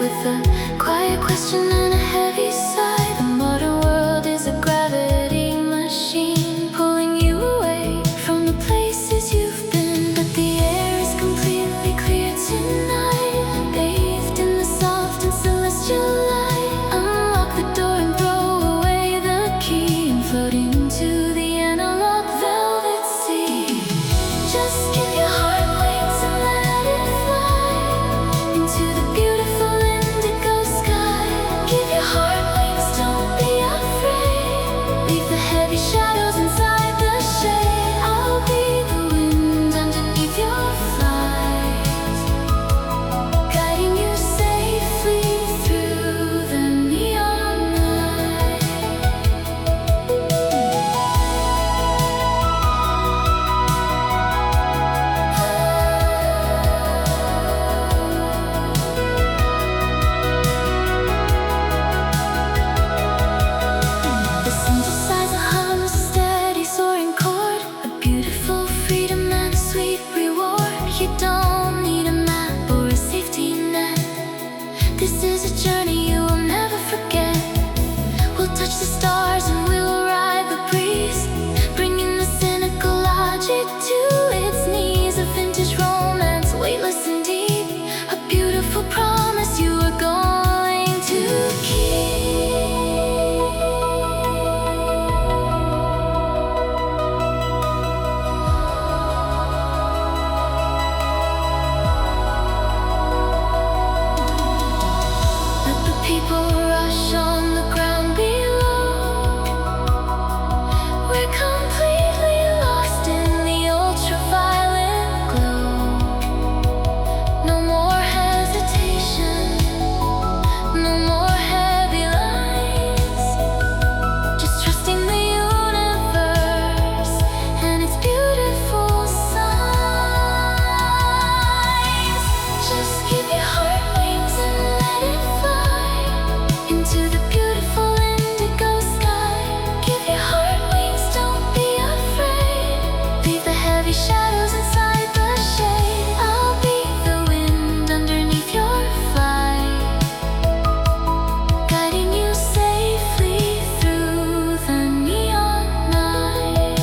with a quiet question and a heavy sigh. The modern world is a gravity machine, pulling you away from the places you've been. But the air is completely clear tonight, bathed in the soft and celestial light. Unlock the door and throw away the key, and float into the analog velvet sea. Just give your heart wings and let it fly into the beautiful indigo sky. Give your heart wings, don't be afraid. Leave the heavy shadows inside the shade. I'll be the wind underneath your flight, guiding you safely through the neon night. The synthesizer hums a steady soaring chord, a beautiful freedom and a sweet reward. You don't need a map or a safety net. This is a journey you will never forget. We'll touch the stars and we'll ride the breeze, bringing the cynical logic to its knees. A vintage romance, weightless and deep, a beautiful promise you are going to keep. Let the people rush on the ground below. We're completely lost in the ultraviolet glow. No more hesitation, no more heavy lines. Just trusting the universe and its beautiful signs. Just give your heart wings and let it fly into the beautiful indigo sky. Give your heart wings, don't be afraid. Leave the heavy shadows inside the shade. I'll be the wind underneath your flight, guiding you safely through the neon night.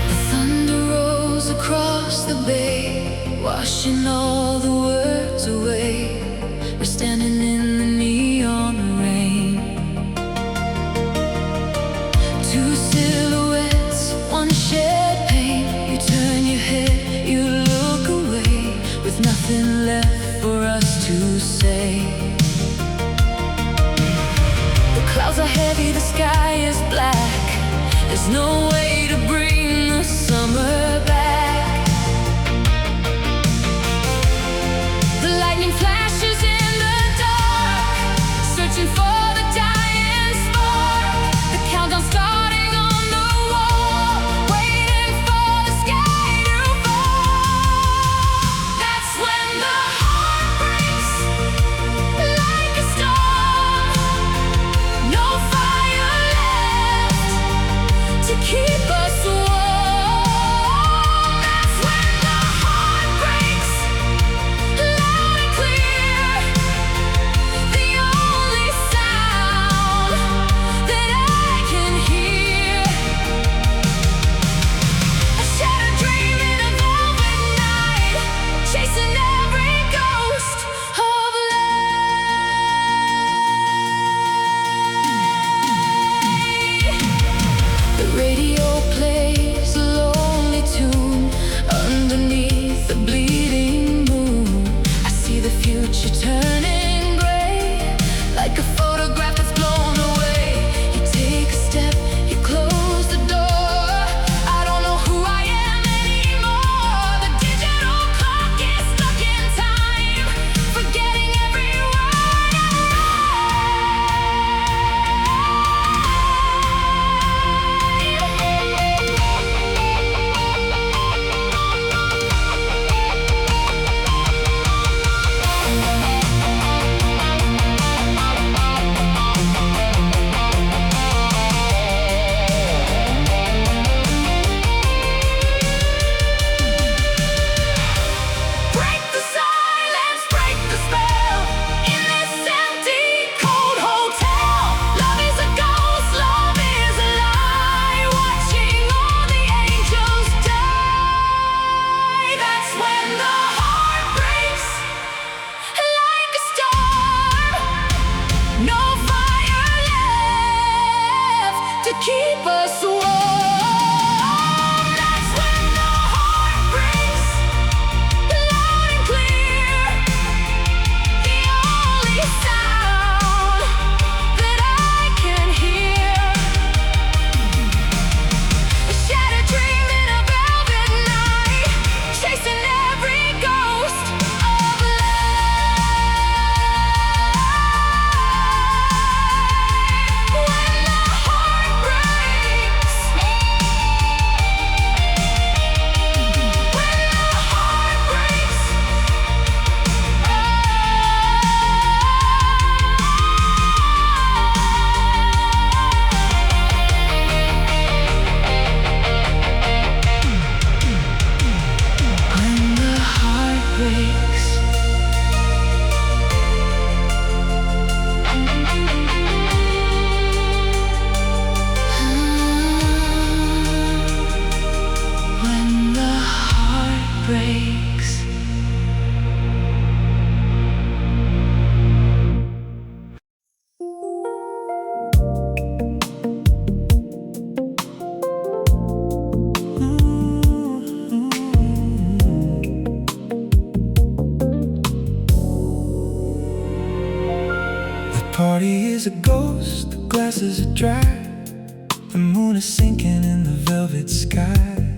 The thunder rolls across the bay, washing all the words away. We're standing in the neon rain, two silhouettes, one shared pain. You turn your head, you look away, with nothing left for us to say. The clouds are heavy, the sky is black. There's no way to bring the summer back. The lightning flashes in the dark, searching for the dying spark. The countdown starting on the wall, waiting for is a ghost, the glasses are dry. The moon is sinking in the velvet sky.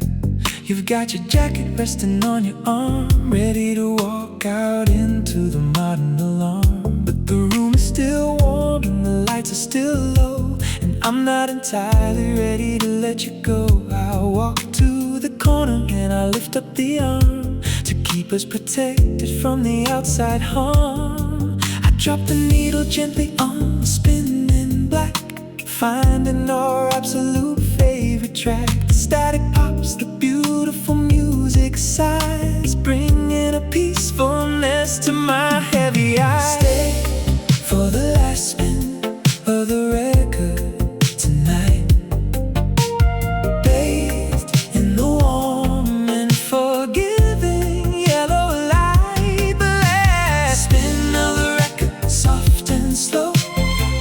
You've got your jacket resting on your arm, ready to walk out into the modern alarm. But the room is still warm and the lights are still low, and I'm not entirely ready to let you go. I walk to the corner and I lift up the arm to keep us protected from the outside harm. I drop the needle gently on the spinning black, finding our absolute favorite track. The static pops, the beautiful music sighs, bringing a peacefulness to my heavy eyes. Stay for the last spin of the record tonight, bathed in the warm and forgiving yellow light. The last spin of the record, soft and slow,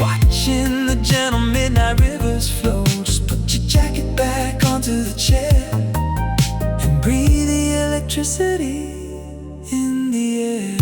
watching the gentle midnight rivers flow. Just put your jacket back onto the chair and breathe the electricity in the air.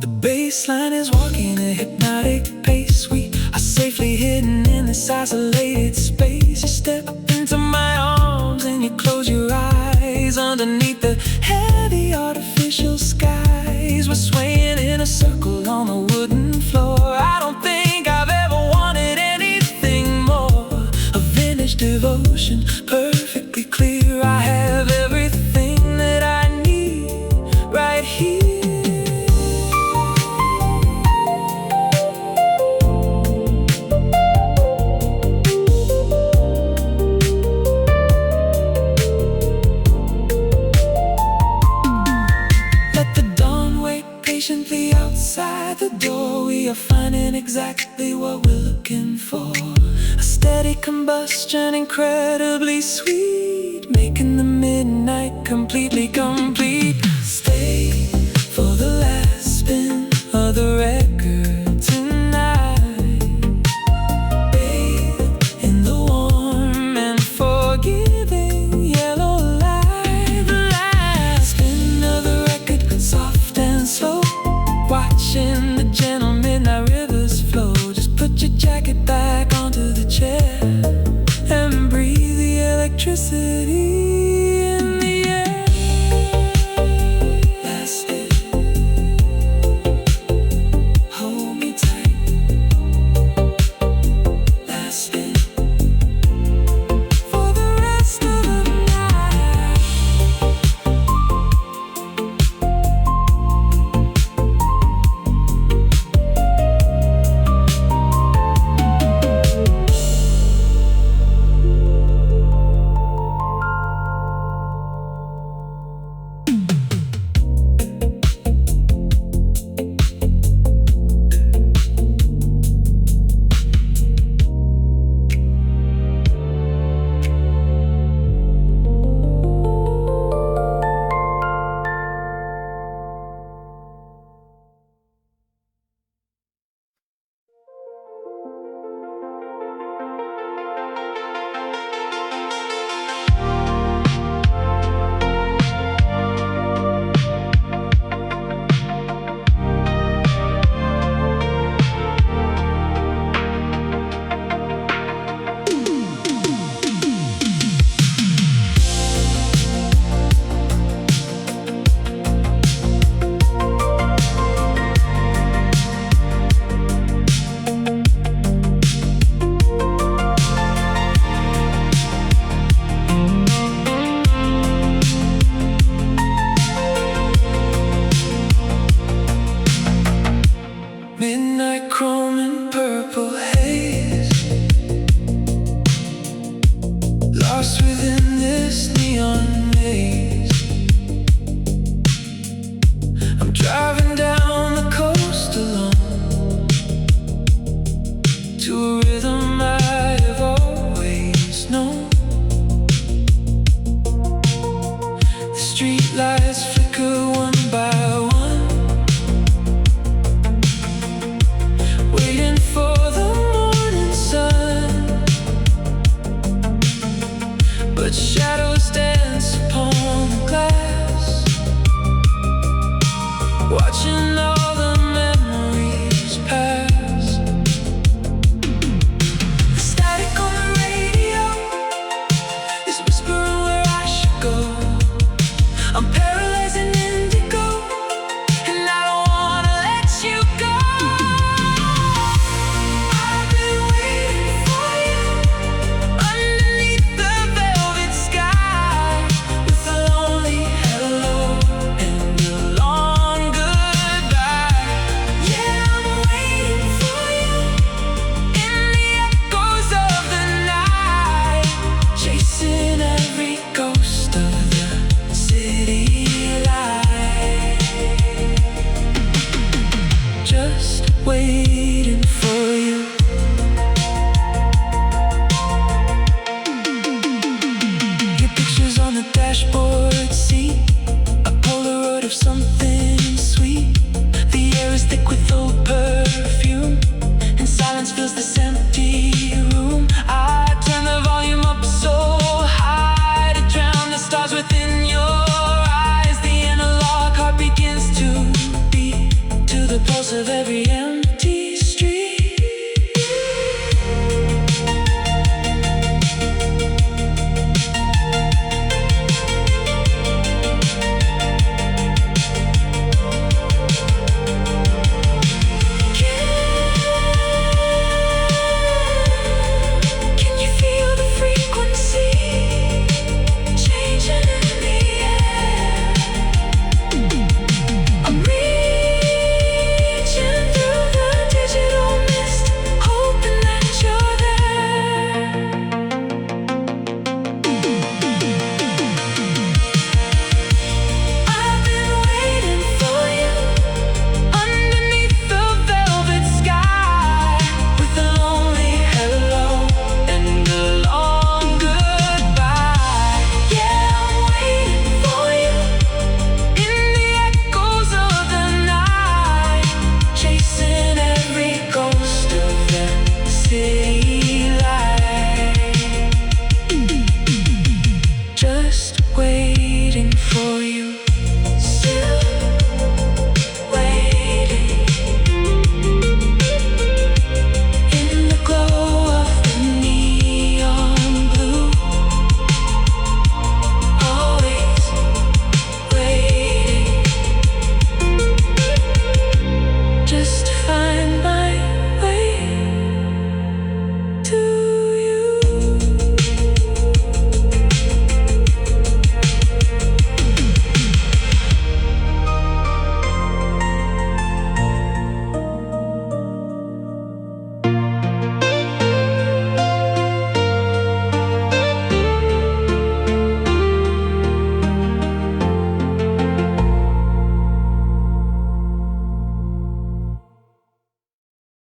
The bass line is walking a hypnotic pace. We are safely hidden in this isolated space. You step into my arms and you close your eyes. Underneath the heavy artificial skies, we're swaying in a circle on the wooden floor. I don't think I've ever wanted anything more. A vintage devotion, perfectly clear. I have everything that I need right here. Patiently outside the door, we are finding exactly what we're looking for. A steady combustion, incredibly sweet, making the midnight completely complete. Stay for the last spin of the record tonight, bathed in the warm and forgiving yellow light. The last spin of the record, soft and slow, watching the gentle midnight rivers flow. Just put your jacket back onto the chair and breathe the electricity